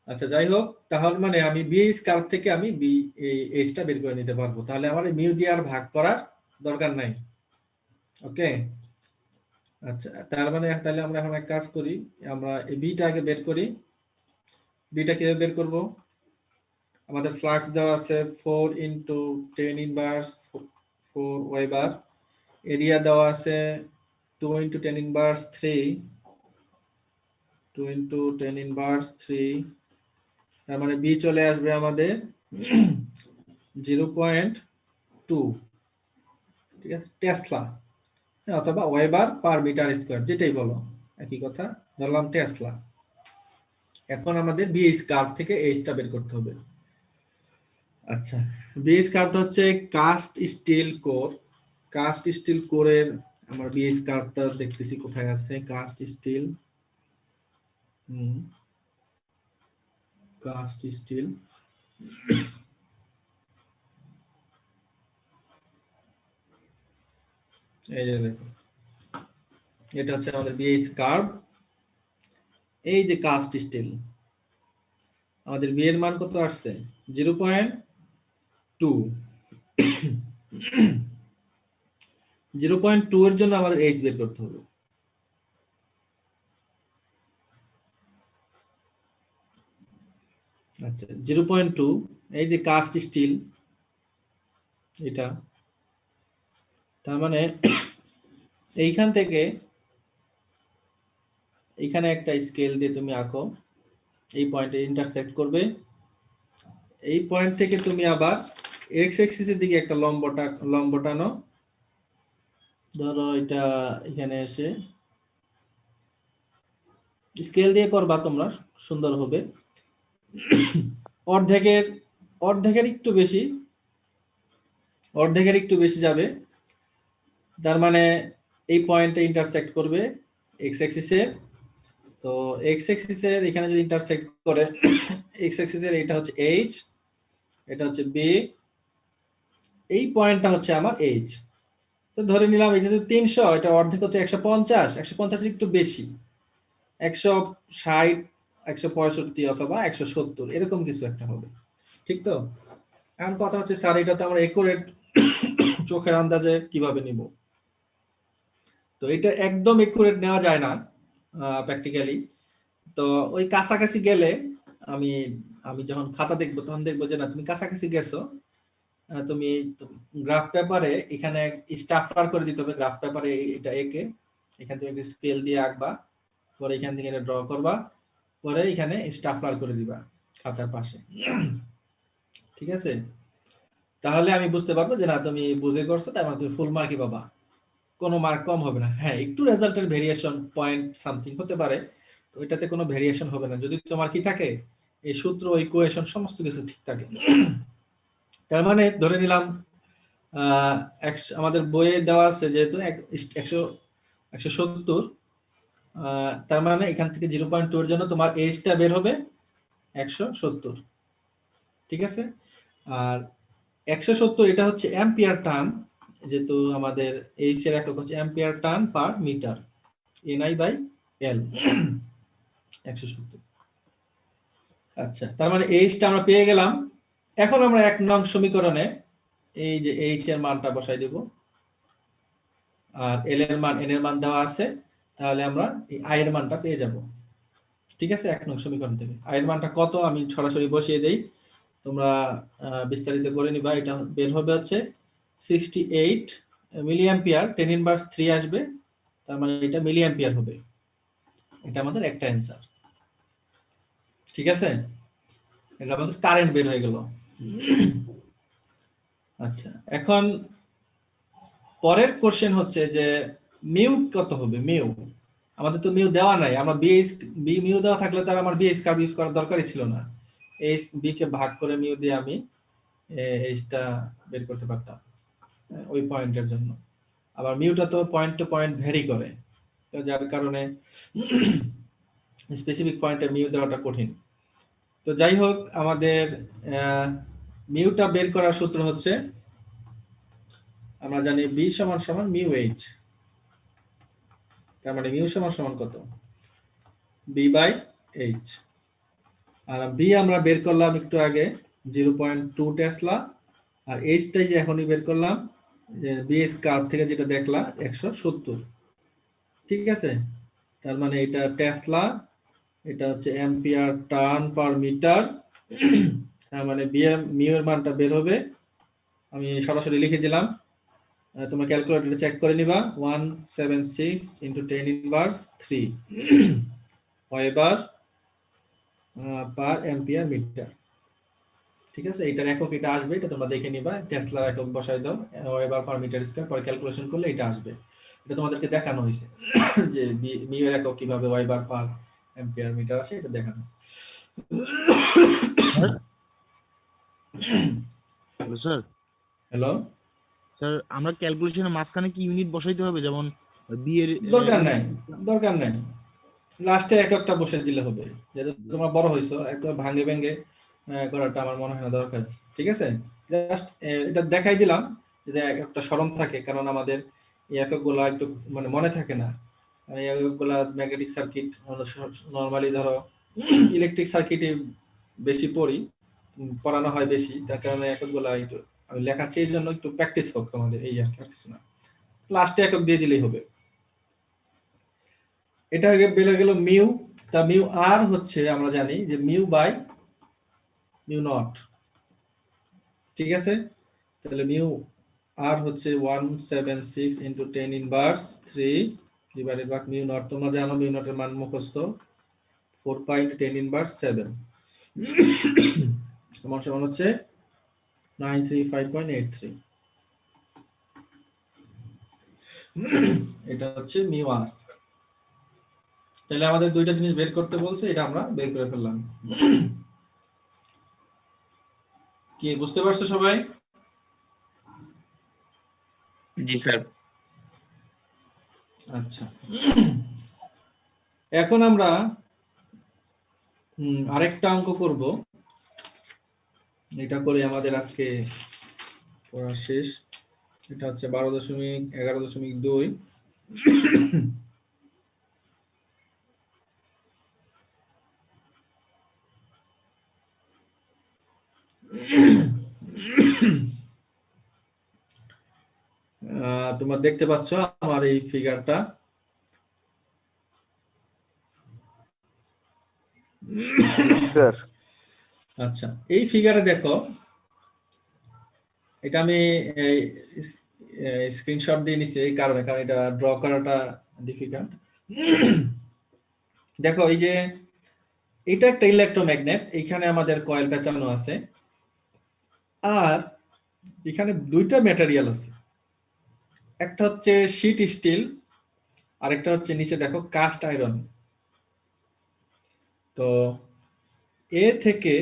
আচ্ছা, যাই হোক, তাহলে মানে আমি বিএইচ কার্ভ থেকে আমি এইচটা বের করে নিতে পারবো, তাহলে আমার মিউ দিয়ে আর ভাগ করার দরকার নাই। ওকে, আচ্ছা, তার মানে তাহলে আমরা এখন এক কাজ করি, আমরা এই বিটা আগে বের করি। বিটা কিভাবে বের করব? আমাদের ফ্লাক্স দেওয়া আছে 4 × 10⁻⁴ ওয়েবার, এরিয়া দেওয়া আছে 2 × 10⁻³ 2 × 10⁻³, তার মানে বি চলে আসবে আমাদের 0.2, ঠিক আছে? টেসলা, অথবা ওয়েবার পার মিটার স্কয়ার, যেটাই বলো একই কথা, ধরলাম টেসলা। এখন আমাদের বিএইচ কার্ভ থেকে এইচটা বের করতে হবে। আচ্ছা, বিএইচ কার্ভটা হচ্ছে cast steel core. Cast steel কোরের আমার বিএইচ কার্ভটা দেখতেছি কোথায় আছে, কাস্ট স্টিল, কাস্ট স্টিল, এই যে দেখো, এটা হচ্ছে আমাদের বিএইচ কার্ভ। এই যে কাস্ট স্টিল, আমাদের বি এর মান কত আসছে? 0.2। 0.2 এর জন্য আমাদের এইচ বের করতে হবে। আচ্ছা, 0.2, এই যে কাস্ট স্টিল এটা, তার মানে এইখান থেকে এইখানে একটা স্কেল দিয়ে তুমি আঁকো, এই পয়েন্টে ইন্টারসেক্ট করবে, এই পয়েন্ট থেকে তুমি আবার এক্স অ্যাক্সিসের দিকে একটা লম্ব টানো, ধরো এটা এখানে এসে স্কেল দিয়ে করবা তোমরা, সুন্দর হবে। অর্ধেকের একটু বেশি যাবে, তার মানে এই পয়েন্টে ইন্টারসেক্ট করবে এক্স অ্যাক্সিসে। তো এক্স অ্যাক্সিসের এখানে যদি ইন্টারসেক্ট করে, এক্স অ্যাক্সিসের এটা হচ্ছে এইচ, এটা হচ্ছে বি, এই পয়েন্টটা হচ্ছে আমার এইচ। তো ধরে নিলাম এটা যদি 300, এটা অর্ধেক হচ্ছে 150, 150 একটু বেশি, 160, 165 অথবা 170 এরকম কিছু একটা হবে, ঠিক তো? এখন কথা হচ্ছে স্যার এটা তো আমরা একুরেট চোখের আন্দাজে কিভাবে নিব? তো এটা একদম একুরেট নেওয়া যায় না প্র্যাকটিক্যালি। তো ওই কাছাকাছি গেলে আমি আমি যখন খাতা দেখবো তখন দেখবো যে না তুমি কাছাকাছি গেছো, তুমি গ্রাফ পেপারে এখানে স্টাফলার করে দিতে হবে। গ্রাফ পেপারে এটা এঁকে এখান থেকে একটা স্কেল দিয়ে আঁকবা, পরে এখান থেকে এটা ড্র করবা, পরে এখানে স্টাফলার করে দিবা খাতার পাশে, ঠিক আছে? তাহলে আমি বুঝতে পারবো যে না তুমি বুঝে করছো, তার মানে তুমি ফুল মার্কই পাবা, কোনো মার্ক কম হবে না। হ্যাঁ, একটু রেজাল্টের ভেরিয়েশন পয়েন্ট সামথিং হতে পারে, তো এটাতে কোনো ভেরিয়েশন হবে না যদি তোমার কি থাকে এই সূত্র ইকুয়েশন সমস্ত কিছু ঠিক থাকে। তার মানে ধরে নিলাম আমাদের বইয়ে দেওয়া আছে যেহেতু 170, তার মানে এখান থেকে 0.2 এর জন্য তোমার এইচটা বের হবে 170, ঠিক আছে? আর 170 এটা হচ্ছে অ্যাম্পিয়ার টার্ন, যেহেতু আমাদের এইচ এর একক হচ্ছে ampere turn per metre, NI/L 170। আচ্ছা, তার মানে এইচটা আমরা পেয়ে গেলাম। এখন আমরা 1 নং সমীকরণে এই যে এইচ এর মানটা বসাই দেব, আর এল এর মান, এন এর মান দেওয়া আছে, তাহলে আমরা এই আই এর মানটা পেয়ে যাব, ঠিক আছে? 1 নং সমীকরণ থেকে আই এর মানটা কত আমি সরাসরি বসিয়ে দেই, তোমরা বিস্তারিত করে নিবা। এটা বের হবে হচ্ছে 68 মিলি অ্যাম্পিয়ার, 10⁻³ আসবে, তার মানে এটা মিলি অ্যাম্পিয়ার হবে। এটা আমাদের একটা অ্যান্সার, ঠিক আছে? এটা আমাদের কারেন্ট বের হয়ে গেল। আচ্ছা, এখন পরের কোশ্চেন হচ্ছে যে মিউ কত হবে? মিউ আমাদের তো মিউ দেওয়া নাই, আমরা মিউ দেওয়া থাকলে তার আমার বিএইচ কার্ভ ইউজ করার দরকারই ছিল না। এইচ বি কে ভাগ করে মিউ দিয়ে আমি এইচটা বের করতে পারতাম ওই পয়েন্টের জন্য। আবার মিউটা তো পয়েন্ট টু পয়েন্ট ভ্যারি করে, তো যার কারণে স্পেসিফিক পয়েন্টে মিউ দেওয়াটা কঠিন। তো যাই হোক, আমাদের মিউটা বের করার সূত্র হচ্ছে আমরা জানি বি সমান সমান মিউ এইচ। তার মানে মিউ সমান সমান কত? B/H। আর বি আমরা বের করলাম একটু আগে 0.2 টেসলা, আর এইচটাই যে এখনই বের করলাম যে বিএস কার্ভ থেকে যেটা দেখলা 170, ঠিক আছে? তার মানে এটা টেসলা, এটা হচ্ছে অ্যাম্পিয়ার টার্ন পার মিটার, তার মানে মিউ এর মানটা বের হবে, আমি সরাসরি লিখে দিলাম, তোমরা ক্যালকুলেটরে চেক করে নিবা, 176 × 10⁻³ ওয়েবার পার অ্যাম্পিয়ার মিটার, ঠিক আছে? এটার একক এটা আসবে, এটা তোমরা দেখে নিবা, টেসলার একক বসাই দাও, ওয়েবার পার মিটার স্কয়ার, পরে ক্যালকুলেশন করলে এটা আসবে। এটা তোমাদেরকে দেখানো হয়েছে যে মিউ এর একক কিভাবে ওয়েবার পার অ্যাম্পিয়ার মিটার আসে, এটা দেখানো হয়েছে। Hello sir. হ্যালো স্যার, আমরা ক্যালকুলেশনের মাঝখানে কি ইউনিট বসাইতে হবে? যেমন বি এর দরকার নাই, লাস্টে এককটা বসে দিলে হবে, যেহেতু তোমরা বড় হইছো, একদম ভাঙে ভেঙে করাটা আমার মনে হয় না দরকার, ঠিক আছে? জাস্ট এটা দেখাই দিলাম যে একটা স্মরণ থাকে, কারণ আমাদের এই এককগুলো একটু মানে মনে থাকে না। এই এককগুলো ম্যাগনেটিক সার্কিট নরমালি ধরো ইলেকট্রিক সার্কিটে বেশি পড়ানো হয় বেশি, তার কারণে এককগুলো একটু আমি লেখাচ্ছি, এই জন্য একটু প্র্যাকটিস হোক তোমাদের, এই আর কিছু না। লাস্টে একক দিয়ে দিলেই হবে। এটা বেড়ে গেল মিউ। তা মিউ আর হচ্ছে আমরা জানি যে μ/μ0, ঠিক আছে? তাহলে মিউ আর হচ্ছে 176 × 10⁻³ ডিভাইডেড বাই μ0। তোমরা জানো μ0 এর মান মুখস্থ 4π × 10⁻⁷, সমান সমান হচ্ছে 935.83। এটা হচ্ছে মিউ আর। তাহলে আমাদের দুইটা জিনিস বের করতে বলছে, এটা আমরা বের করে ফেললাম। কি বুঝতে পারছো সবাই? জি স্যার। আচ্ছা, এখন আমরা আরেকটা অঙ্ক করব, এটা করে আমাদের আজকে পড়া শেষ। এটা হচ্ছে 12.11.2। তোমরা দেখতে পাচ্ছ আমার এই ফিগারটা। আচ্ছা, এই ফিগারে দেখো, এটা আমি স্ক্রিনশট দিয়ে নিছি এই কারণে, কারণ এটা ড্র করাটা ডিফিকাল্ট। দেখো এই যে এটা একটা ইলেকট্রোম্যাগনেট, এখানে আমাদের কয়েল পেঁচানো আছে, আর এখানে দুইটা ম্যাটেরিয়াল আছে, একটা হচ্ছে শীট স্টিল আর একটা হচ্ছে নিচে দেখো কাস্ট আয়রন। তো এ থেকে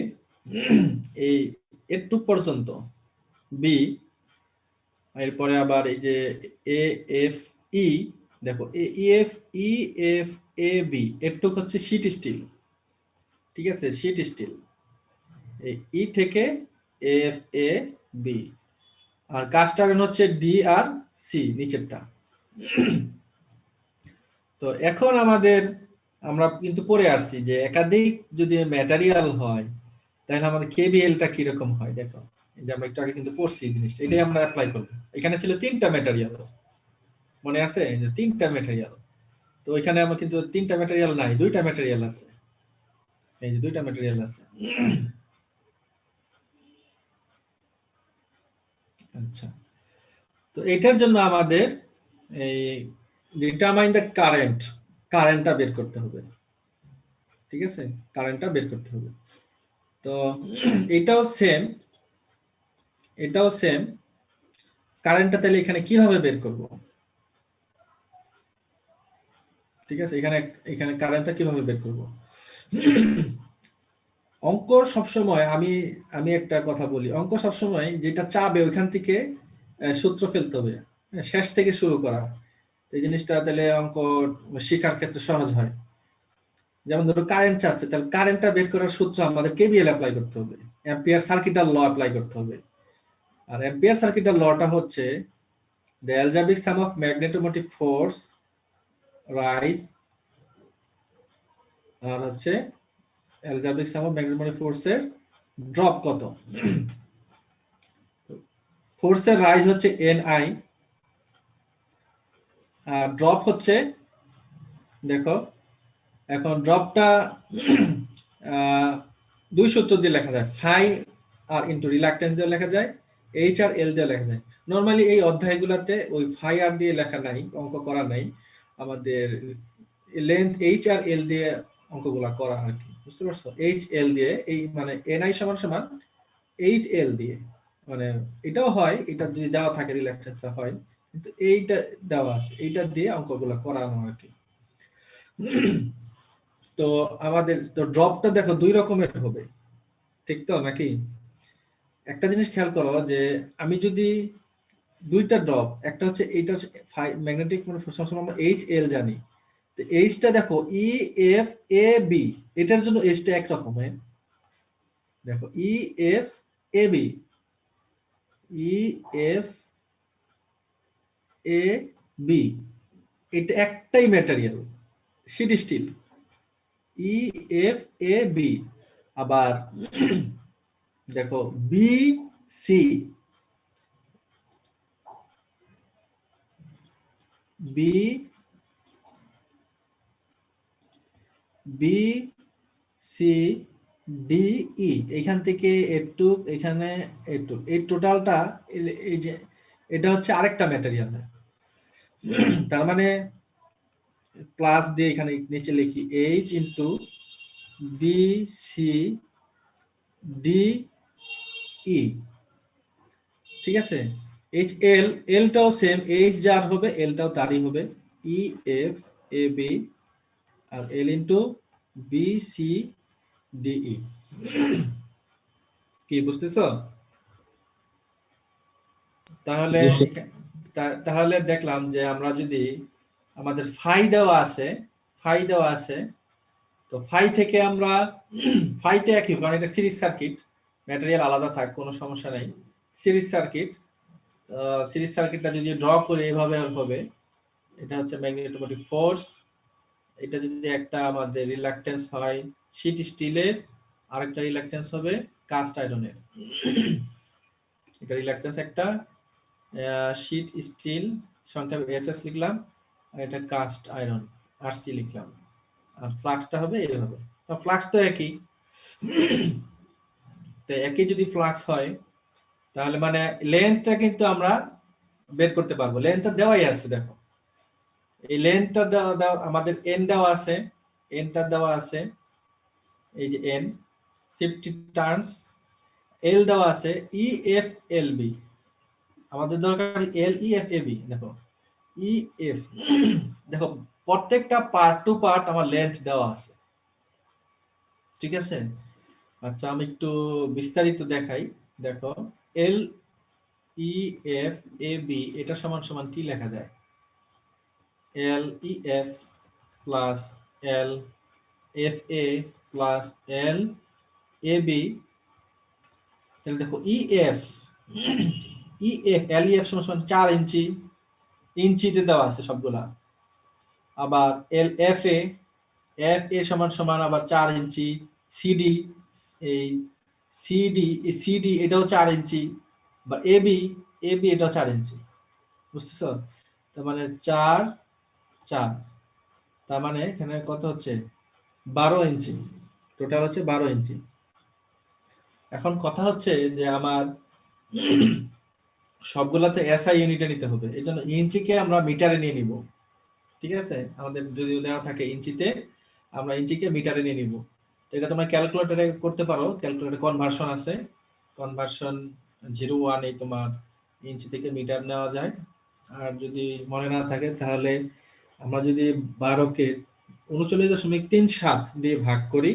এই এটুক পর্যন্ত বি, এরপরে আবার এই যে এ এফ ই, দেখো ই এফ এ বি, এটুক হচ্ছে শীট স্টিল, ঠিক আছে, শীট স্টিল। এই ই থেকে এফ এ বি, আর কাস্ট আয়রন হচ্ছে ডি আর সি নিচেরটা। তো এখন আমরা কিন্তু পড়ে আসছি যে একাধিক যদি ম্যাটেরিয়াল হয় তাহলে আমাদের কেবিএলটা কিরকম হয়। দেখো এই যে আমরা একটু আগে কিন্তু পড়ছি এই জিনিসটা, এটাই আমরা অ্যাপ্লাই করব। এখানে ছিল 3টা ম্যাটেরিয়াল, মনে আছে এই যে 3টা ম্যাটেরিয়াল। তো এখানে আমরা কিন্তু 3টা ম্যাটেরিয়াল নাই, 2টা ম্যাটেরিয়াল আছে, এই যে 2টা ম্যাটেরিয়াল আছে। আচ্ছা, তো এটার জন্য আমাদের এই ডিটারমাইন দ্য কারেন্টটা বের করতে হবে, ঠিক আছে, কারেন্টটা বের করতে হবে। তো এটাও সেম কারেন্টটা তাহলে এখানে কিভাবে বের করব, ঠিক আছে, এখানে কারেন্টটা কিভাবে বের করব। অঙ্ক সবসময় আমি একটা কথা বলি, অঙ্ক সবসময় যেটা চাবে ওইখান থেকে সূত্র ফেলতে হবে, শেষ থেকে শুরু করা। এই জিনিসটা তাহলে অঙ্ক শেখার ক্ষেত্রে সহজ হয়। যেমন ধরো কারেন্ট চাচ্ছে, তাহলে কারেন্টটা বের করার সূত্র আমাদের কেভিএল অ্যাপ্লাই করতে হবে, অ্যাম্পিয়ার সার্কিটাল ল অ্যাপ্লাই করতে হবে। আর অ্যাম্পিয়ার সার্কিটাল লটা হচ্ছে the algebraic sum of magnetomotive force rise, আর হচ্ছে algebraic sum of magnetomotive force এর ড্রপ কত। ফোর্সের রাইজ হচ্ছে ni, আর ড্রপ হচ্ছে, দেখো এখন ড্রপটা 2 সূত্র দিয়ে লেখা যায়, ফাই আর ইনটু রিলাক্টেন্স দিয়ে লেখা যায়, এইচ আর এল দিয়ে লেখা যায়। নরমালি এই অধ্যায়গুলোতে ওই ফাই আর দিয়ে লেখা নাই, অঙ্ক করা নাই, আমাদের লেন্থ এইচ আর এল দিয়ে অঙ্কগুলা করা আর কি, বুঝতে পারছো, এইচ এল দিয়ে, এই মানে এনআই সমান সমান এইচ এল দিয়ে, মানে এটাও হয়, এটা যদি দেওয়া থাকে রিলাক্টেন্সটা হয়, কিন্তু এইটা দেওয়া আছে, এইটা দিয়ে অঙ্কগুলা করানো আর কি। তো আমাদের তো ড্রপটা দেখো 2 রকমের হবে, ঠিক তো নাকি? একটা জিনিস খেয়াল করো যে আমি যদি 2টা ড্রপ, একটা হচ্ছে এইটা হচ্ছে ম্যাগনেটিক মানে আমরা এইচ এল জানি, তো এইচটা দেখো ই এফ এ বি, এটার জন্য এইচটা একরকম, দেখো E F A B, E F A B, এটা একটাই material, sheet steel, E F A B. আবার দেখো B C, B B C D E, এখান থেকে একটু এখানে একটু, এই টোটালটা এই যে এটা হচ্ছে আরেকটা ম্যাটেরিয়াল। তার মানে প্লাস দিয়ে এখানে নিচে লিখি H into B C D E, ঠিক আছে। এইচ এল, এলটাও সেম, এইচ যার হবে এলটাও তারই হবে, ই এফ এ বি আর L into B C D E. কি বুঝতেছো? তাহলে দেখলাম যে আমরা যদি আমাদের ফাই দেওয়া আছে, তো ফাই থেকে আমরা ফাইতে একই, কারণ এটা সিরিজ সার্কিট, ম্যাটেরিয়াল আলাদা থাক কোনো সমস্যা নাই, সিরিজ সার্কিট। সিরিজ সার্কিটটা যদি ড্র করে এভাবে হবে, এটা হচ্ছে ম্যাগনেটোমোটিভ ফোর্স। এটা যদি একটা আমাদের রিলাক্টেন্স হয় শীট স্টিলের, আরেকটা রিলাক্টেন্স হবে কাস্ট আয়রনের। এটা রিলাক্টেন্স একটা শীট স্টিল সংখ্যা এসএস লিখলাম, আর এটা কাস্ট আয়রন আরসি লিখলাম, আর ফ্লাক্সটা হবে এইভাবে। তো ফ্লাক্স তো একই, তো একই যদি ফ্লাক্স হয় তাহলে মানে লেন্থটা কিন্তু আমরা বের করতে পারবো। লেন্থটা দেওয়াই আছে, দেখো এই লেন্থটা দেওয়া আমাদের এন দেওয়া আছে, এনটা দেওয়া আছে, এই যে এন 50 টার্নস, এল দেওয়া আছে ই এফ এল বি, আমাদের দরকার এল ই এফ এ বি। দেখো ই এফ, দেখো প্রত্যেকটা পার্ট টু পার্ট আমার লেন্থ দেওয়া আছে, ঠিক আছে। আচ্ছা আমি একটু বিস্তারিত দেখাই। দেখো এল ই এফ এ বি এটা সমান সমান কি লেখা যায়, L E F plus L F A plus L A B. তাহলে দেখো E F L E F সমান সমান 4 ইঞ্চি, ইঞ্চিতে দেওয়া আছে সবগুলা। আবার এল এফ এ সমান সমান আবার 4 ইঞ্চি, সিডি এই সিডি এটাও 4 ইঞ্চি, বা এবি এটাও 4 ইঞ্চি, বুঝতেছো? তার মানে 4 4, তার মানে এখানে কত হচ্ছে 12 ইঞ্চি, টোটাল হচ্ছে 12 ইঞ্চি। এখন কথা হচ্ছে যে আমার সবগুলাতে এসআই ইউনিটে নিতে হবে, এই জন্য ইঞ্চিকে আমরা মিটারে নিয়ে নিব, ঠিক আছে। আমাদের যদি দেওয়া থাকে ইঞ্চিতে, আমরা ইঞ্চিকে মিটারে নিয়ে নিব। তো এটা তোমরা ক্যালকুলেটরে করতে পারো, ক্যালকুলেটরে কনভার্সন আছে, কনভার্সন 01 এই তোমার ইঞ্চি থেকে মিটার নেওয়া যায়। আর যদি মনে না থাকে তাহলে আমরা যদি 12কে 39.37 দিয়ে ভাগ করি,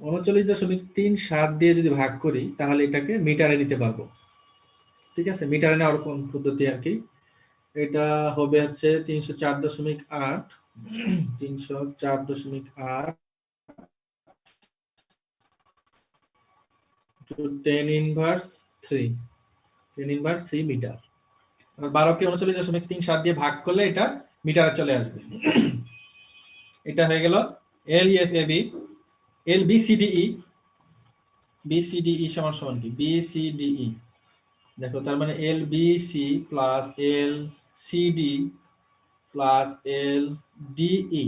39.37 দিয়ে যদি ভাগ করি তাহলে এটাকে মিটারে নিতে পারবো, ঠিক আছে। মিটারে নেওয়ার কোন পদ্ধতি আর কি, এটা হবে হচ্ছে 304.8 304.8 10 ইনভার্স 3 মিটার। 12কে 39.37 দিয়ে ভাগ করলে এটা মিটারে চলে আসবে। এটা হয়ে গেল L E F A B. L B C D E, B C D E সমান সমান কি, বি সি ডি ই, দেখো তার মানে L B C plus L C D plus L D E.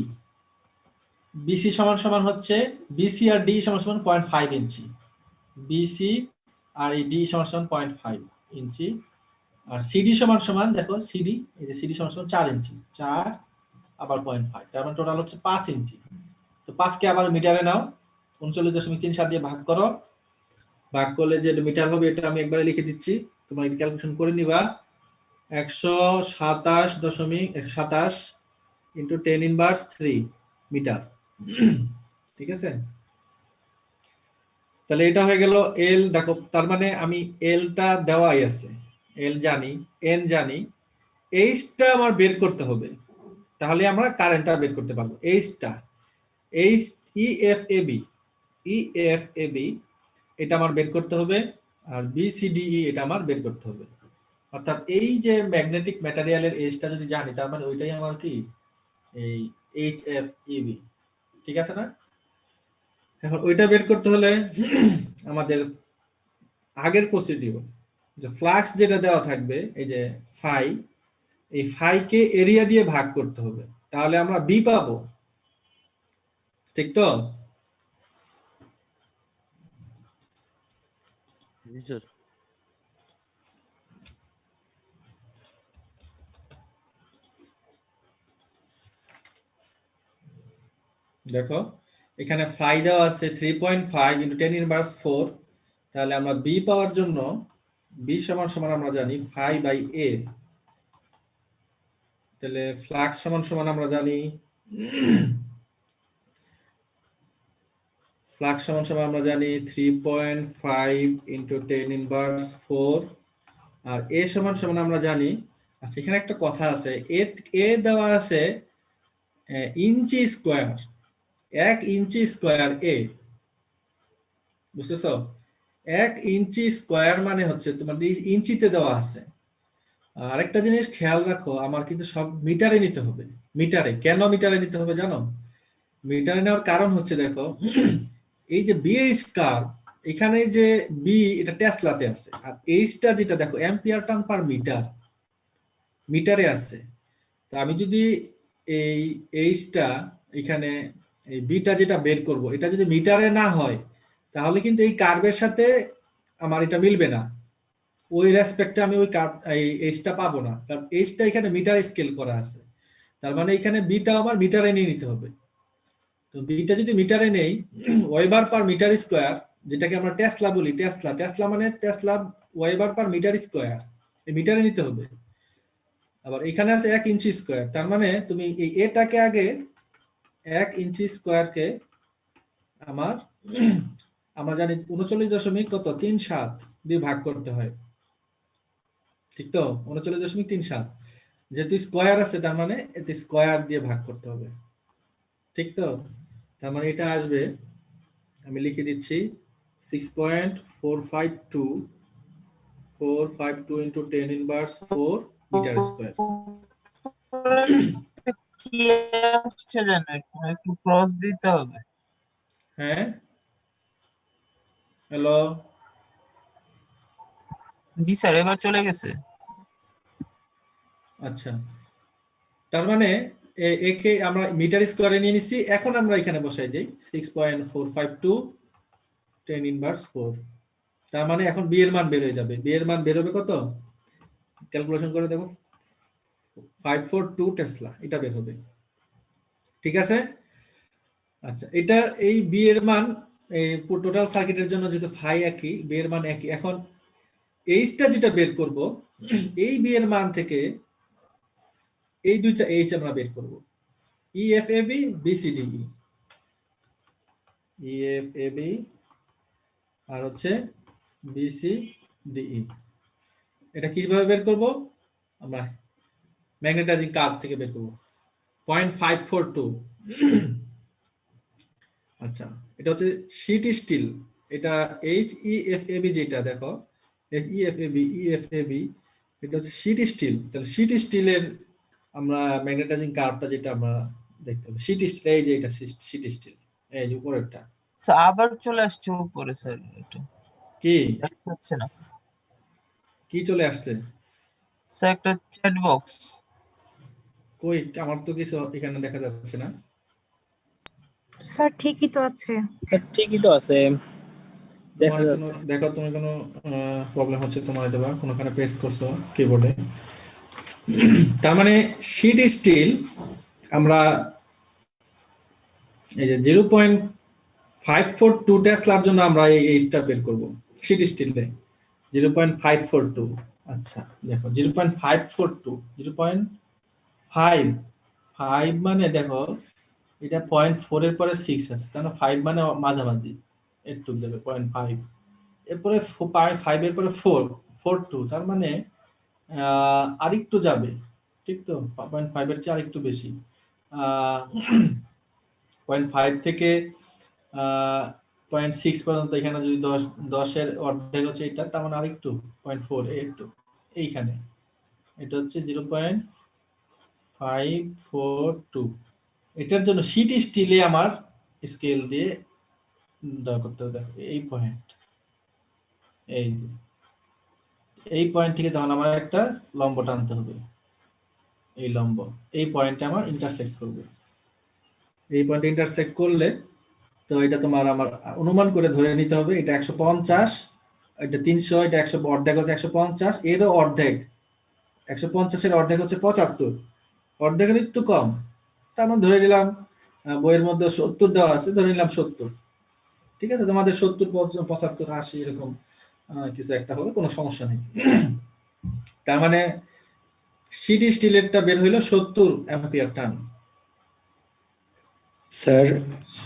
B C সমান সমান হচ্ছে বিসি আর ডি সমান সমান 0.5 ইঞ্চি, বিসি আর এই ডি সমান সমান 0.5 ইঞ্চি। আর সিডি সমান সমান দেখো সিডি, এই যে সিডি সমান সমান 4 ইঞ্চি, 4 আবার 0.5, তার মানে টোটাল হচ্ছে 5 ইঞ্চি। তো 5 কে আবার মিটারে নাও, 39.37 দিয়ে ভাগ করো, ভাগ করলে যে মিটার হবে এটা আমি একবারে লিখে দিচ্ছি, তোমরা ক্যালকুলেশন করে নিবা। 127 ইন্টু 10 ইনভার্স 3 মিটার, ঠিক আছে। তাহলে এটা হয়ে গেল এল। দেখো তার মানে আমি এলটা দেওয়াই আছে, এল জানি, এন জানি, এইচটা আমার বের করতে হবে, তাহলে আমরা কারেন্টটা বের করতে পারবো। এইচটা H E F A B এটা আমার বের করতে হবে, আর বিসিডিই এটা আমার বের করতে হবে। অর্থাৎ এই যে ম্যাগনেটিক ম্যাটেরিয়ালের এইচটা যদি জানি তার মানে ওইটাই আমার কি এই এইচ এফ ই বি, ঠিক আছে না। এখন ওইটা বের করতে হলে আমাদের আগের প্রসিডিউর, যে ফ্লাক্স যেটা দেওয়া থাকবে এই যে ফাই, এই ফাইকে এরিয়া দিয়ে ভাগ করতে হবে, তাহলে আমরা বি পাবো, ঠিক তো। দেখো এখানে ফাই দেওয়া আছে 3.5 ইন্টু 10 ইনভার্স 4, তাহলে আমরা বি পাওয়ার জন্য বি সমান সমান আমরা জানি ফাই বাই এ, তাহলে ফ্লাক্স সমান সমান আমরা জানি ফ্লাক্স সমান সমান আমরা জানি 3.5 ইন্টু 10 ইনভার্স 4, আর এ সমান সমান আমরা জানি, আচ্ছা এখানে একটা কথা আছে, এ দেওয়া আছে ইঞ্চি স্কোয়ার, 1 ইঞ্চি স্কোয়ার এ, বুঝতেছো। 1 ইঞ্চি স্কয়ার মানে হচ্ছে তোমার ইঞ্চিতে দেওয়া আছে। আরেকটা জিনিস খেয়াল রাখো, আমার কিন্তু সব মিটারে নিতে হবে। মিটারে কেন মিটারে নিতে হবে জানো? মিটারে নেওয়ার কারণ হচ্ছে দেখো এই যে বিএইচ কার্ভ, এখানে যে বি এটা টেসলাতে আছে, আর এইচটা যেটা দেখো অ্যাম্পিয়ার টার্ন পার মিটার, মিটারে আছে। তো আমি যদি এই এইচটা এখানে এই বিটা যেটা বের করব এটা যদি মিটারে না হয়, তাহলে কিন্তু এই কার্ভের সাথে আমার এটা মিলবে না। ওই রেসপেক্টে আমি ওই কার্ভ এই এইচটা পাবো না, কারণ এইচটা এখানে মিটার স্কেল করা আছে। তার মানে এখানে বিটা আমার মিটারে নিয়ে নিতে হবে। তো বিটা যদি মিটারে নেই, ওয়েবার পার মিটার স্কয়ার, যেটাকে আমরা টেসলা বলি, টেসলা মানে tesla weber per metre square, এই মিটারে নিতে হবে। আবার এখানে আছে 1 ইঞ্চি স্কয়ার, তার মানে তুমি এই এটাকে আগে 1 ইঞ্চি স্কয়ারকে আমরা জানি 39.37 দিয়ে ভাগ করতে হয়, ঠিক তো? 39.37, যেহেতু স্কয়ার আছে তার মানে এতে স্কয়ার দিয়ে ভাগ করতে হবে, ঠিক তো? তার মানে এটা আসবে, আমি লিখে দিচ্ছি 6.452 ইন্টু 10 ইনভার্স 4 মিটার স্কয়ার। কি আসছে জানো, একটু ক্রস দিতে হবে। হ্যাঁ, হ্যালো, জি স্যার, এবার চলে গেছে। আচ্ছা, তার মানে একে আমরা মিটার স্কয়ারে নিয়ে নিছি। এখন আমরা এখানে বসাই দেই 6.452 10 ইনভার্স 4। তার মানে এখন বি এর মান বের হয়ে যাবে। বি এর মান বের হবে কত? ক্যালকুলেশন করে দেখো, 542 টেসলা, এটা বের হবে, ঠিক আছে? আচ্ছা, এটা এই বি এর মান এই টোটাল সার্কিটের জন্য যেহেতু ফাই একই, বি এর মান একই। এখন এইচটা যেটা বের করব, এই বি এর মান থেকে এই দুইটা এইচ আমরা বের করব, ইএফএবি বিসিডিই, ইএফএবি আর হচ্ছে বিসিডিই। এটা কিভাবে বের করব? আমরা ম্যাগনেটাইজিং কার্ভ থেকে বের করব, 0.542। আচ্ছা, এটা হচ্ছে শীট স্টিল, এটা এইচইএফএবি, যেটা দেখো ইএফএবি, এটা হচ্ছে শীট স্টিল। তাহলে শীট স্টিলের আমরা ম্যাগনেটাইজিং কার্ভটা যেটা আমরা দেখতে হবে, শীট স্টিল, এই যে এটা শীট স্টিল, এই যে উপরেরটা। স্যার আবার চলে আসছে উপরে স্যার, এটা কি দেখাচ্ছে না কি চলে আসছে? স্যার, একটা চ্যাট বক্স। কই, আমার তো কিছু এখানে দেখা যাচ্ছে না। স্যার ঠিকই তো আছে। ঠিকই তো আছে, দেখা তোমার যাচ্ছে। দেখো, তুমি কোনো প্রবলেম হচ্ছে তোমার, দেবা কোনোখানে প্রেস করছো কিবোর্ডে। তার মানে শীট স্টিল আমরা এই যে 0.542 টেসলার জন্য আমরা এই এইচটা বের করব শীট স্টিলে 0.542। আচ্ছা দেখো 0.542, 0.5 মানে দেখো এটা 0.4 এর পরে 6 আছে, তার মানে 5 মানে মাঝামাঝি একটু দেবে 0.5, এরপরে 5 এর পরে 4.42, তার মানে আরেকটু যাবে, ঠিক তো? 0.5 এর চেয়ে আরেকটু বেশি। 0.5 থেকে 0.6 পর্যন্ত, এখানে যদি 10-এর অর্ধেক হচ্ছে এটা, তার মানে আরেকটু 0.4 একটু এইখানে, এটা হচ্ছে 0.542। এটার জন্য শীট স্টিলে আমার স্কেল দিয়ে ড্র করতে হবে। এই পয়েন্ট, এই পয়েন্ট থেকে তখন আমার একটা লম্ব টানতে হবে, এই লম্ব এই পয়েন্টে আমার ইন্টারসেক্ট করবে। এই পয়েন্টে ইন্টারসেক্ট করলে তো এটা তোমার আমার অনুমান করে ধরে নিতে হবে এটা 150, এটা 300, এটা 100, অর্ধেক হচ্ছে 150, এরও অর্ধেক 150 এর অর্ধেক হচ্ছে 75, অর্ধেকের একটু কম, তার মানে ধরে নিলাম বইয়ের মধ্যে 70 দেওয়া আছে, ধরে নিলাম 70, ঠিক আছে? তোমাদের 70, 75, 80 এরকম কিছু একটা হবে, কোনো সমস্যা নেই। তার মানে শীট স্টিলেরটা বের হইলো 70 ampere turn, sir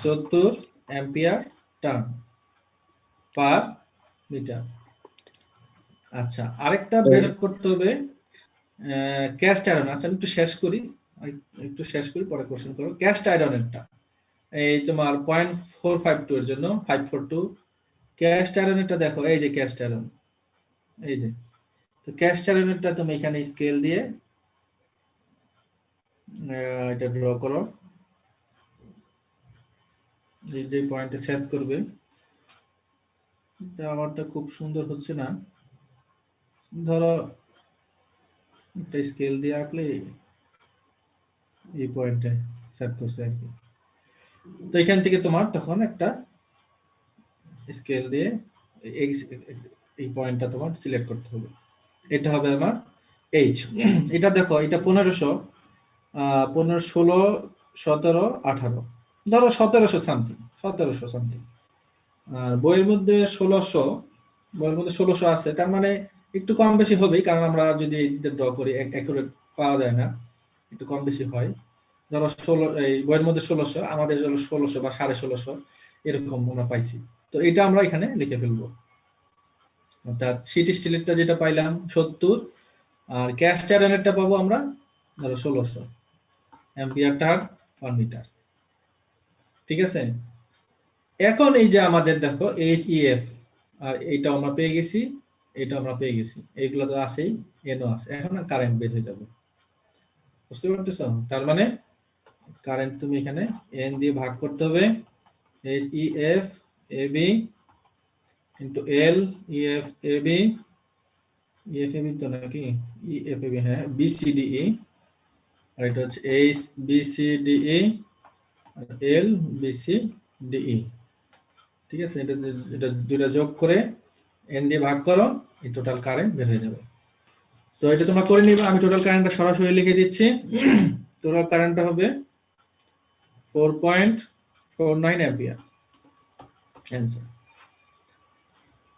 70 ampere turn per metre. আচ্ছা, আরেকটা বের করতে হবে ক্যাস্ট আয়রন। আচ্ছা, আমি একটু শেষ করি পরে কোশ্চেন করো। ক্যাস্ট আয়রনেরটা এই তোমার 0.452 এর জন্য 542, ক্যাস্ট আয়রনেরটা দেখো, এই যে ক্যাস্ট আয়রন, এই যে, তো ক্যাস্ট আয়রনেরটা তুমি এখানে স্কেল দিয়ে এটা ড্র করো, এই যে পয়েন্টে সেট করবে। এটা আমারটা খুব সুন্দর হচ্ছে না, ধরো একটা স্কেল দিয়ে আঁকলে এই পয়েন্টে সেট করছে আর কি। তো এখান থেকে তোমার তখন একটা স্কেল দিয়ে এই পয়েন্টটা তোমার সিলেক্ট করতে হবে। এটা হবে আমার এইচ। এটা দেখো, এটা 1500, 15, 16, 17, 18, ধরো 1700 সামথিং, 1700 সামথিং। আর বইয়ের মধ্যে 1600, বইয়ের মধ্যে 1600 আছে, তার মানে একটু কম বেশি হবেই, কারণ আমরা যদি ড্র করি অ্যাকুরেট পাওয়া যায় না, একটু কম বেশি হয়। ধরো 16, এই বইয়ের মধ্যে 1600, আমাদের হলো 1600 বা 1650 এরকম আমরা পাইছি। তো এটা আমরা এখানে লিখে ফেলবো। অর্থাৎ শীট স্টিলেরটা যেটা পাইলাম 70, আর ক্যাস্ট আয়রনেরটা পাবো আমরা ধরো 1600 অ্যাম্পিয়ার টার্ন পার মিটার। ঠিক আছে, এখন এই যে আমাদের দেখো HEF, আর এইটা আমরা পেয়ে গেছি, এটা আমরা পেয়ে গেছি, এইগুলো তো আছেই, এনও আছে। এখন কারেন্ট বের হয়ে যাবে, বুঝতে পারতেছ? তার মানে কারেন্ট তুমি এখানে এন দিয়ে ভাগ করতে হবে, HEF AB into L EF AB, EF AB তো নাকি EF AB, হ্যাঁ, BCDE, আর এটা হচ্ছে HBCDE আর LBCDE। ঠিক আছে, এটা দুইটা যোগ করে এন দিয়ে ভাগ করো, এই টোটাল কারেন্ট বের হয়ে যাবে। তো এটা তোমরা করে নিবে, আমি টোটাল কারেন্টটা সরাসরি লিখে দিচ্ছি। টোটাল কারেন্টটা হবে 4.49 অ্যাম্পিয়ার। অ্যানসার।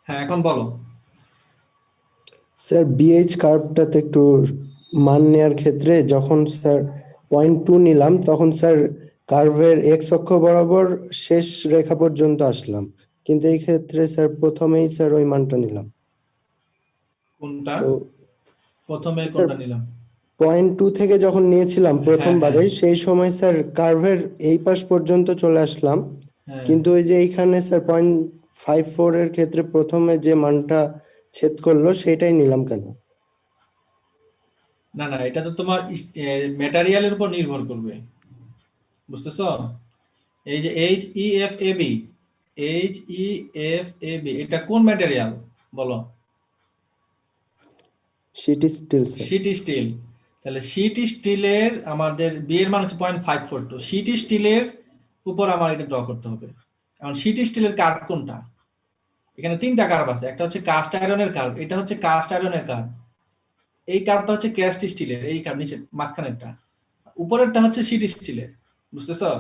হ্যাঁ, এখন বলো। স্যার বিএইচ কার্ভটাতে একটু মান নেওয়ার ক্ষেত্রে যখন স্যার 0.2 নিলাম, তখন স্যার কার্ভের এক্স অক্ষ বরাবর শেষ রেখা পর্যন্ত আসলাম, কিন্তু এই ক্ষেত্রে স্যার প্রথমেই স্যার ওই মানটা নিলাম। কোনটা তো প্রথমে স্যার কোনটা নিলাম? 0.2 থেকে যখন নিয়েছিলাম প্রথমবারে, হ্যাঁ। সেই সময় স্যার কার্ভের এই পাশ পর্যন্ত চলে আসলাম, হ্যাঁ, কিন্তু ওই যে এইখানে স্যার 0.54 এর ক্ষেত্রে প্রথমে যে মানটা ছেদ করলো সেটাই নিলাম কেন? না না, এটা তো তোমার ম্যাটেরিয়ালের উপর নির্ভর করবে, বুঝতেছো? এই যে HEFAB, HEFAB এটা কোন ম্যাটেরিয়াল বলো? Sheet steel sir. Sheet steel. তাহলে শীট স্টিলের আমাদের বি এর মান হচ্ছে 0.542, শীট স্টিলের উপর আমার এটা ড্র করতে হবে। এখন শীট স্টিলের কার্ভ কোনটা? এখানে তিনটা কার্ভ আছে, একটা হচ্ছে কাস্ট আয়রনের কার্ভ, এটা হচ্ছে কাস্ট আয়রনের কার্ভ, এই কার্ভটা হচ্ছে ক্যাস্ট স্টিলের, এই কার্ভ নিচে মাঝখানেরটা, উপরেরটা হচ্ছে শীট স্টিলের, বুঝতেছো?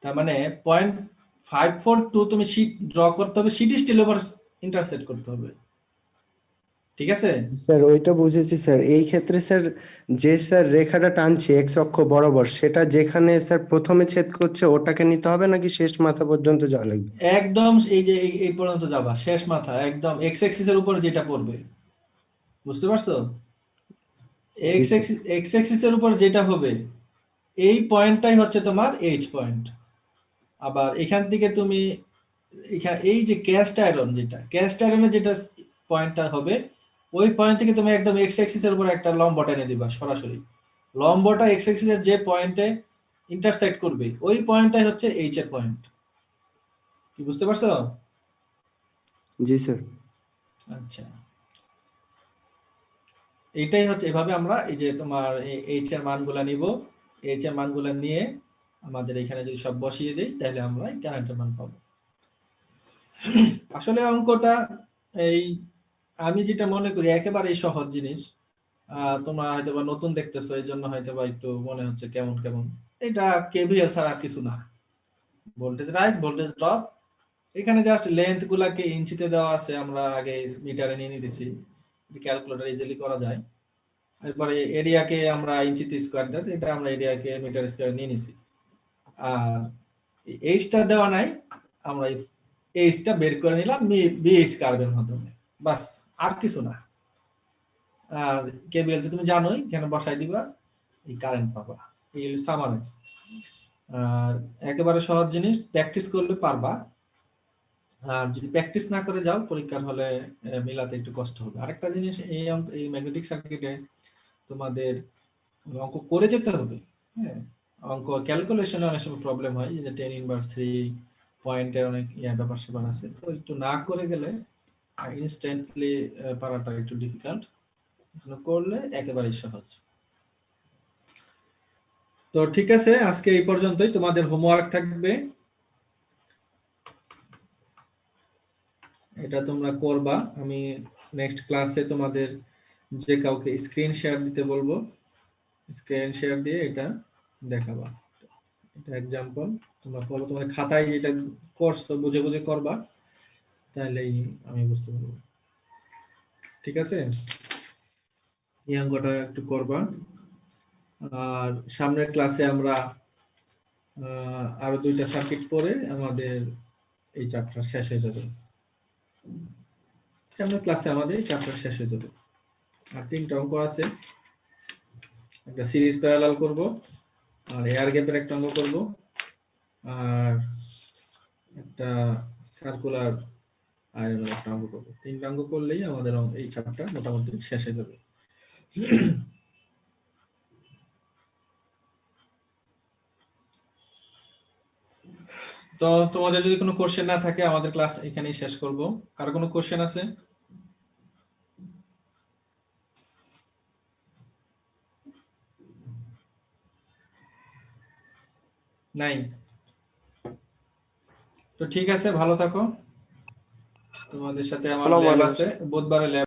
তার মানে 0.542 তুমি শীট ড্র করতে হবে, শীট স্টিলের উপর ইন্টারসেক্ট করতে হবে। ঠিক আছে, স্যার ওইটা বুঝেছি স্যার। এই ক্ষেত্রে স্যার যে স্যার রেখাটা টানছে এক্স অক্ষ বরাবর, সেটা যেখানে স্যার প্রথমে ছেদ করছে ওটাকে নিতে হবে নাকি শেষ মাথা পর্যন্ত যাওয়া লাগবে? একদম এই যে এই পর্যন্ত যাবা, শেষ মাথা একদম এক্স অ্যাক্সিস এর উপর যেটা পড়বে, বুঝতে পারছো? এক্স অ্যাক্সিস এর উপর যেটা হবে এই পয়েন্টটাই হচ্ছে তোমার এইচ পয়েন্ট। আবার এখান থেকে তুমি এই যে ক্যাস্ট আয়রন, যেটা ক্যাস্ট আয়রনের যেটা পয়েন্টটা হবে, ওই পয়েন্ট থেকে তুমি একদম এক্স অ্যাক্সিস এর উপর একটা লম্ব টেনে দিবা সরাসরি, লম্বটা এক্স অ্যাক্সিস এর যে পয়েন্টে ইন্টারসেক্ট করবে ওই পয়েন্টটাই হচ্ছে এইচ এর পয়েন্ট। কি বুঝতে পারছো? জি স্যার। আচ্ছা, এইটাই হচ্ছে, এভাবে আমরা এই যে তোমার এইচ এর মানগুলা নিব, এইচ এর মানগুলা নিয়ে আমাদের এখানে যদি সব বসিয়ে দেই তাহলে আমরা এই কারেন্টের মান পাবো। আসলে অঙ্কটা এই আমি যেটা মনে করি একেবারে সহজ জিনিস, তোমরা হয়তো বা নতুন দেখতেছো এই জন্য হয়তো বা একটু মনে হচ্ছে কেমন কেমন। এটা কেভিএল ছাড়া আর কিছু না, ভোল্টেজ রাইজ ভোল্টেজ ড্রপ, এখানে জাস্ট লেন্থ গুলাকে ইঞ্চিতে দেওয়া আছে, আমরা আগে মিটারে নিয়ে নিতেছি, ক্যালকুলেটর ইজিলি করা যায়। এরপরে এরিয়াকে আমরা ইঞ্চিতে স্কয়ার দিয়েছি, এটা আমরা এরিয়াকে মিটার স্কয়ার নিয়ে নিছি। আর এইচটা দেওয়া নাই, আমরা এইচটা বের করে নিলাম বিএইচ কার্ভের মাধ্যমে, বাস, আর কিছু না। আর কেবিএল তো তুমি জানোই, এখানে বসাই দিবা, এই কারেন্ট পাবা, এই হলো সামারাইজ। আর একেবারে সহজ জিনিস, প্র্যাকটিস করলে পারবা। আর যদি প্র্যাকটিস না করে যাও পরীক্ষার হলে মিলাতে একটু কষ্ট হবে। আরেকটা জিনিস, এই ম্যাগনেটিক সার্কিটে তোমাদের অঙ্ক করে যেতে হবে। হ্যাঁ, অঙ্ক ক্যালকুলেশনে অনেক সময় প্রবলেম হয়, যে 10 ইনভার্স 3 পয়েন্টের অনেক ব্যাপার স্যাপার আছে, তো একটু না করে গেলে ইনস্ট্যান্টলি পারাটা একটু ডিফিকাল্ট, করলে একেবারেই সহজ। তো ঠিক আছে, আজকে এই পর্যন্তই। তোমাদের হোমওয়ার্ক থাকবে, এটা তোমরা করবা। আমি নেক্সট ক্লাসে তোমাদের যে কাউকে স্ক্রিন শেয়ার দিতে বলবো, স্ক্রিন শেয়ার দিয়ে এটা দেখাবা। এটা এক্সাম্পল তোমরা করো, তোমাদের খাতায় যেটা করছো বুঝে বুঝে করবা, তাহলেই আমি বুঝতে পারবো। ঠিক আছে, এই অঙ্কটা একটু করবা। আর সামনের ক্লাসে আমরা আরো 2টা সার্কিট পরে আমাদের এই চ্যাপ্টার শেষ হয়ে যাবে। সামনের ক্লাসে আমাদের এই চ্যাপ্টার শেষ হয়ে যাবে। আর 3টা অঙ্ক আছে, একটা সিরিজ প্যারালাল করব, আর এয়ার গ্যাপের একটা অঙ্ক করব, আর একটা সার্কুলার আয়রনের একটা অঙ্ক করব। 3টা অঙ্ক করলেই আমাদের এই চ্যাপ্টার মোটামুটি শেষ হয়ে যাবে। তো তোমাদের যদি কোনো কোশ্চেন না থাকে, আমাদের ক্লাস এখানেই শেষ করব। কার কোনো কোশ্চেন আছে? নাই? তো ঠিক আছে, ভালো থাকো। তোমাদের সাথে আমার ল্যাব আছে, বুধবারে ল্যাব